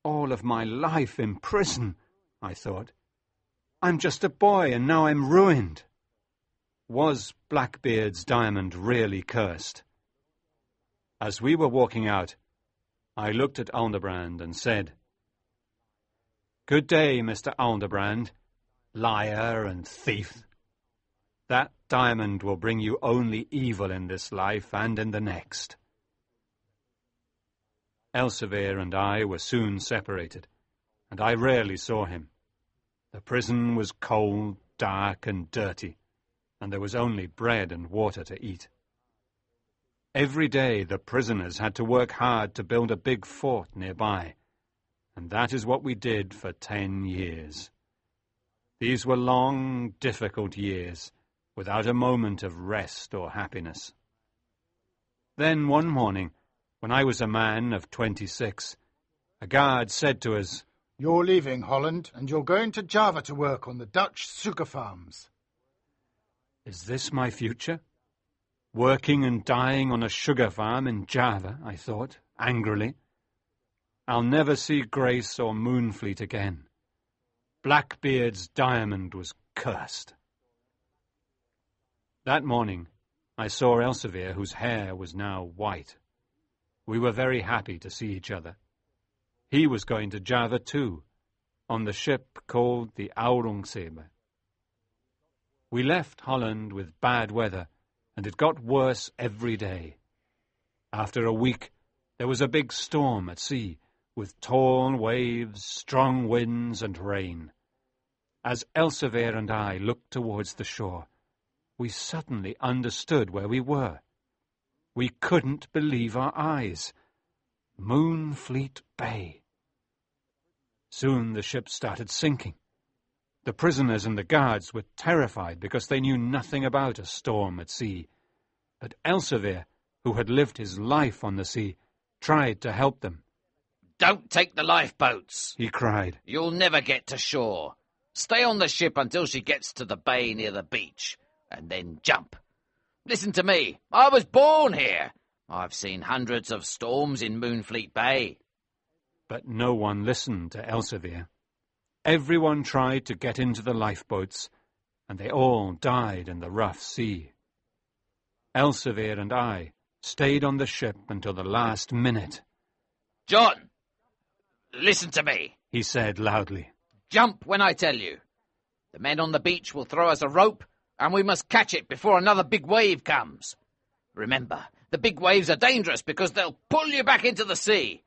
Speaker 1: All of my life in prison, I thought. I'm just a boy, and now I'm ruined. Was Blackbeard's diamond really cursed? As we were walking out, I looked at Aldebrand and said, "Good day, Mr. Aldebrand, liar and thief. That diamond will bring you only evil in this life and in the next." Elsevier and I were soon separated, and I rarely saw him. The prison was cold, dark, and dirty, and there was only bread and water to eat. Every day the prisoners had to work hard to build a big fort nearby, and that is what we did for 10 years. These were long, difficult years, without a moment of rest or happiness. Then one morning, when I was a man of 26, a guard said to us,
Speaker 3: "You're leaving Holland, and you're going to Java to work on the Dutch sugar farms."
Speaker 1: "Is this my future? Working and dying on a sugar farm in Java," I thought, angrily. "I'll never see Grace or Moonfleet again. Blackbeard's diamond was cursed." That morning, I saw Elsevier, whose hair was now white. We were very happy to see each other. He was going to Java too, on the ship called the Aurungzebe. We left Holland with bad weather, and it got worse every day. After a week, there was a big storm at sea, with tall waves, strong winds, and rain. As Elsevier and I looked towards the shore, we suddenly understood where we were. We couldn't believe our eyes. Moonfleet Bay. Soon the ship started sinking. The prisoners and the guards were terrified because they knew nothing about a storm at sea. But Elsevier, who had lived his life on the sea, tried to help them.
Speaker 2: "Don't take the lifeboats,"
Speaker 1: he cried.
Speaker 2: "You'll never get to shore. Stay on the ship until she gets to the bay near the beach, and then jump. Listen to me. I was born here. I've seen hundreds of storms in Moonfleet Bay."
Speaker 1: But no one listened to Elsevier. Everyone tried to get into the lifeboats, and they all died in the rough sea. Elsevier and I stayed on the ship until the last minute.
Speaker 2: "John, listen to me,"
Speaker 1: he said loudly.
Speaker 2: "Jump when I tell you. The men on the beach will throw us a rope, and we must catch it before another big wave comes. Remember, the big waves are dangerous because they'll pull you back into the sea.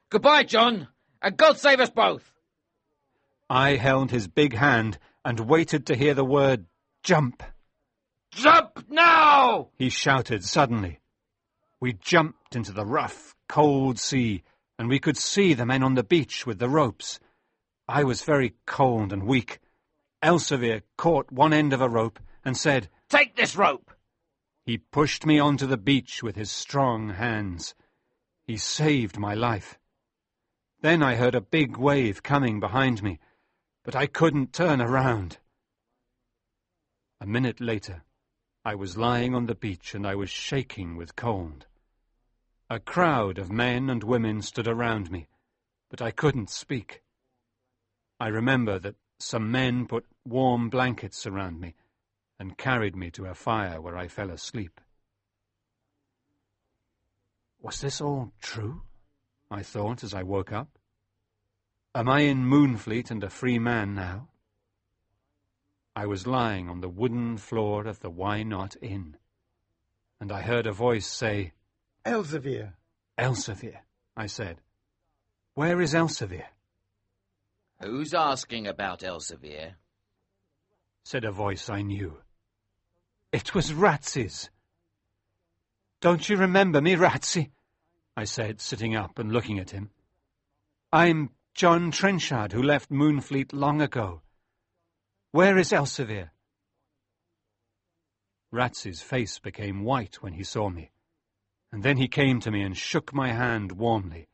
Speaker 2: Goodbye, John, and God save us both."
Speaker 1: I held his big hand and waited to hear the word jump.
Speaker 2: "Jump now!"
Speaker 1: he shouted suddenly. We jumped into the rough, cold sea, and we could see the men on the beach with the ropes. I was very cold and weak. Elsevier caught one end of a rope and said,
Speaker 2: "Take this rope."
Speaker 1: He pushed me onto the beach with his strong hands. He saved my life. Then I heard a big wave coming behind me, but I couldn't turn around. A minute later, I was lying on the beach and I was shaking with cold. A crowd of men and women stood around me, but I couldn't speak. I remember that some men put warm blankets around me and carried me to a fire where I fell asleep. Was this all true? I thought as I woke up. Am I in Moonfleet and a free man now? I was lying on the wooden floor of the Why Not Inn, and I heard a voice say,
Speaker 3: "Elsevier."
Speaker 1: "Elsevier," I said. "Where is Elsevier?"
Speaker 2: "Who's asking about Elsevier?"
Speaker 1: said a voice I knew. It was Ratsey's. "Don't you remember me, Ratsey?" I said, sitting up and looking at him. "I'm John Trenchard, who left Moonfleet long ago. Where is Elsevier?" Ratsey's face became white when he saw me, and then he came to me and shook my hand warmly.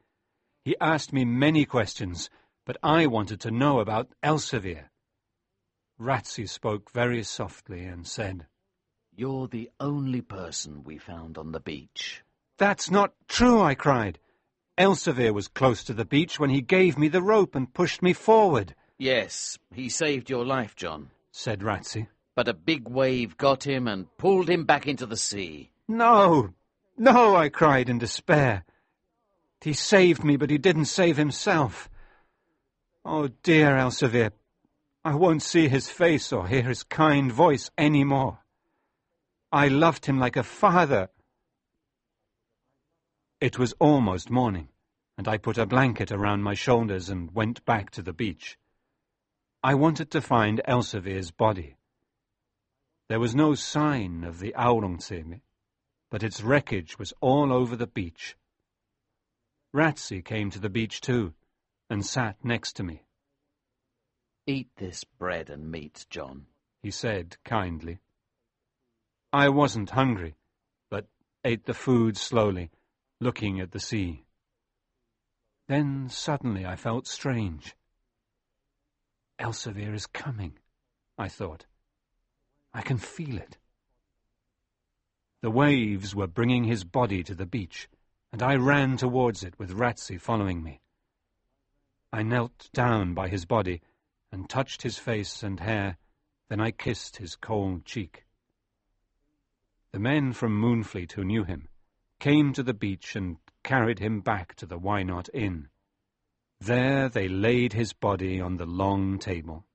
Speaker 1: He asked me many questions, but I wanted to know about Elsevier. Ratsey spoke very softly and said,
Speaker 2: "You're the only person we found on the beach."
Speaker 1: "That's not true," I cried. "Elsevier was close to the beach when he gave me the rope and pushed me forward."
Speaker 2: Yes, he saved your life, John.
Speaker 1: said Ratsey.
Speaker 2: But a big wave got him and pulled him back into the sea.
Speaker 1: No, no, I cried in despair. He saved me, but he didn't save himself. Oh, dear Elsevier, I won't see his face or hear his kind voice any more. I loved him like a father. It was almost morning, and I put a blanket around my shoulders and went back to the beach. I wanted to find Elsevier's body. There was no sign of the Aurungzebe, but its wreckage was all over the beach. Ratsey came to the beach too, and sat next to me.
Speaker 2: Eat this bread and meat, John,
Speaker 1: he said kindly. I wasn't hungry, but ate the food slowly, looking at the sea. Then suddenly I felt strange. Elsevier is coming, I thought. I can feel it. The waves were bringing his body to the beach, and I ran towards it with Ratsey following me. I knelt down by his body and touched his face and hair, then I kissed his cold cheek. The men from Moonfleet who knew him came to the beach and carried him back to the Why Not Inn. There they laid his body on the long table.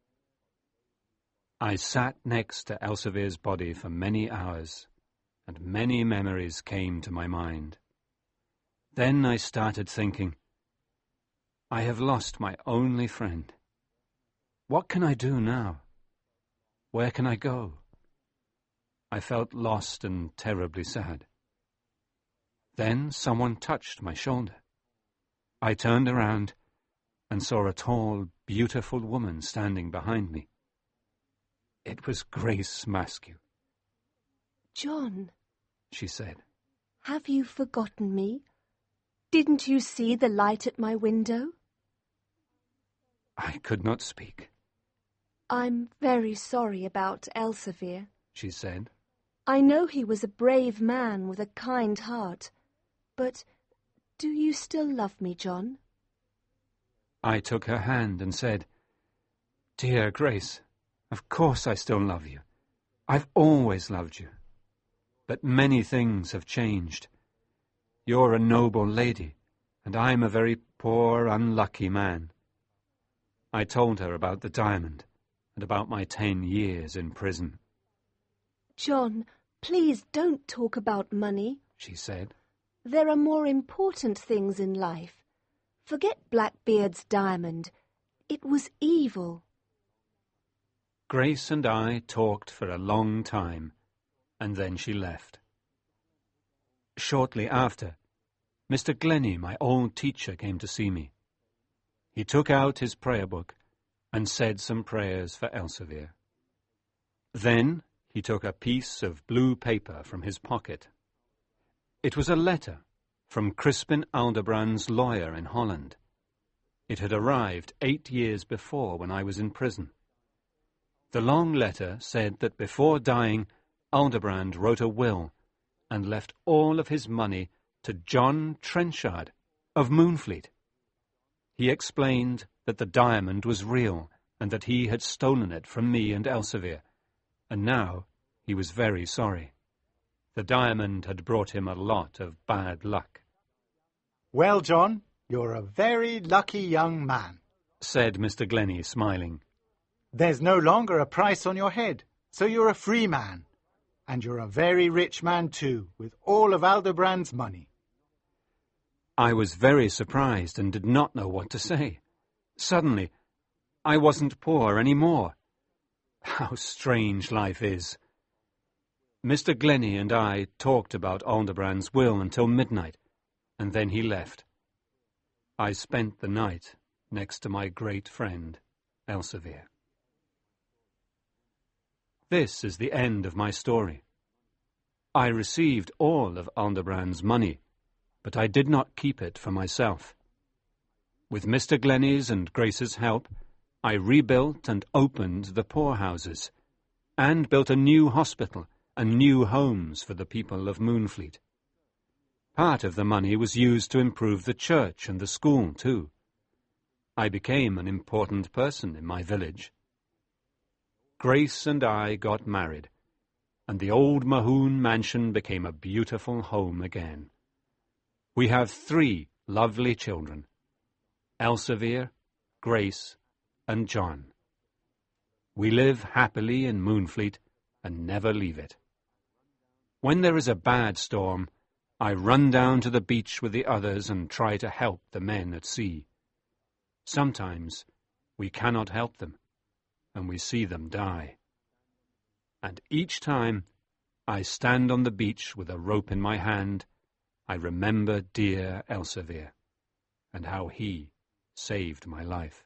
Speaker 1: I sat next to Elsevier's body for many hours, and many memories came to my mind. Then I started thinking, I have lost my only friend. What can I do now? Where can I go? I felt lost and terribly sad. Then someone touched my shoulder. I turned around and saw a tall, beautiful woman standing behind me. It was Grace Maskew.
Speaker 4: John,
Speaker 1: She said.
Speaker 4: have you forgotten me? Didn't you see the light at my window?
Speaker 1: I could not speak,
Speaker 4: I'm very sorry about Elsevier.
Speaker 1: she said.
Speaker 4: I know he was a brave man with a kind heart, but do you still love me, John?
Speaker 1: I took her hand and said, Dear Grace, of course I still love you. I've always loved you. But many things have changed. You're a noble lady, and I'm a very poor, unlucky man. I told her about the diamond and about my 10 years in prison.
Speaker 4: John, please don't talk about money.
Speaker 1: She said.
Speaker 4: There are more important things in life. Forget Blackbeard's diamond. It was evil.
Speaker 1: Grace and I talked for a long time, and then she left. Shortly after, Mr. Glennie, my old teacher, came to see me. He took out his prayer book and said some prayers for Elsevier. Then he took a piece of blue paper from his pocket. It was a letter from Crispin Aldebrand's lawyer in Holland. It had arrived 8 years before when I was in prison. The long letter said that before dying, Aldebrand wrote a will and left all of his money to John Trenchard of Moonfleet. He explained that the diamond was real and that he had stolen it from me and Elsevier, and now he was very sorry. The diamond had brought him a lot of bad luck.
Speaker 3: Well, John, you're a very lucky young man,
Speaker 1: said Mr. Glennie, smiling.
Speaker 3: There's no longer a price on your head, so you're a free man. And you're a very rich man too, with all of Aldebrand's money.
Speaker 1: I was very surprised and did not know what to say. Suddenly, I wasn't poor any more. How strange life is. Mr. Glennie and I talked about Aldebrand's will until midnight, and then he left. I spent the night next to my great friend, Elsevier. This is the end of my story. I received all of Aldebrand's money, but I did not keep it for myself. With Mr. Glennie's and Grace's help, I rebuilt and opened the poorhouses, and built a new hospital and new homes for the people of Moonfleet. Part of the money was used to improve the church and the school, too. I became an important person in my village. Grace and I got married, and the old Mahoon mansion became a beautiful home again. We have 3 lovely children, Elsevier, Grace, and John. We live happily in Moonfleet and never leave it. When there is a bad storm, I run down to the beach with the others and try to help the men at sea. Sometimes we cannot help them, and we see them die. And each time I stand on the beach with a rope in my hand, I remember dear Elsevier and how he saved my life.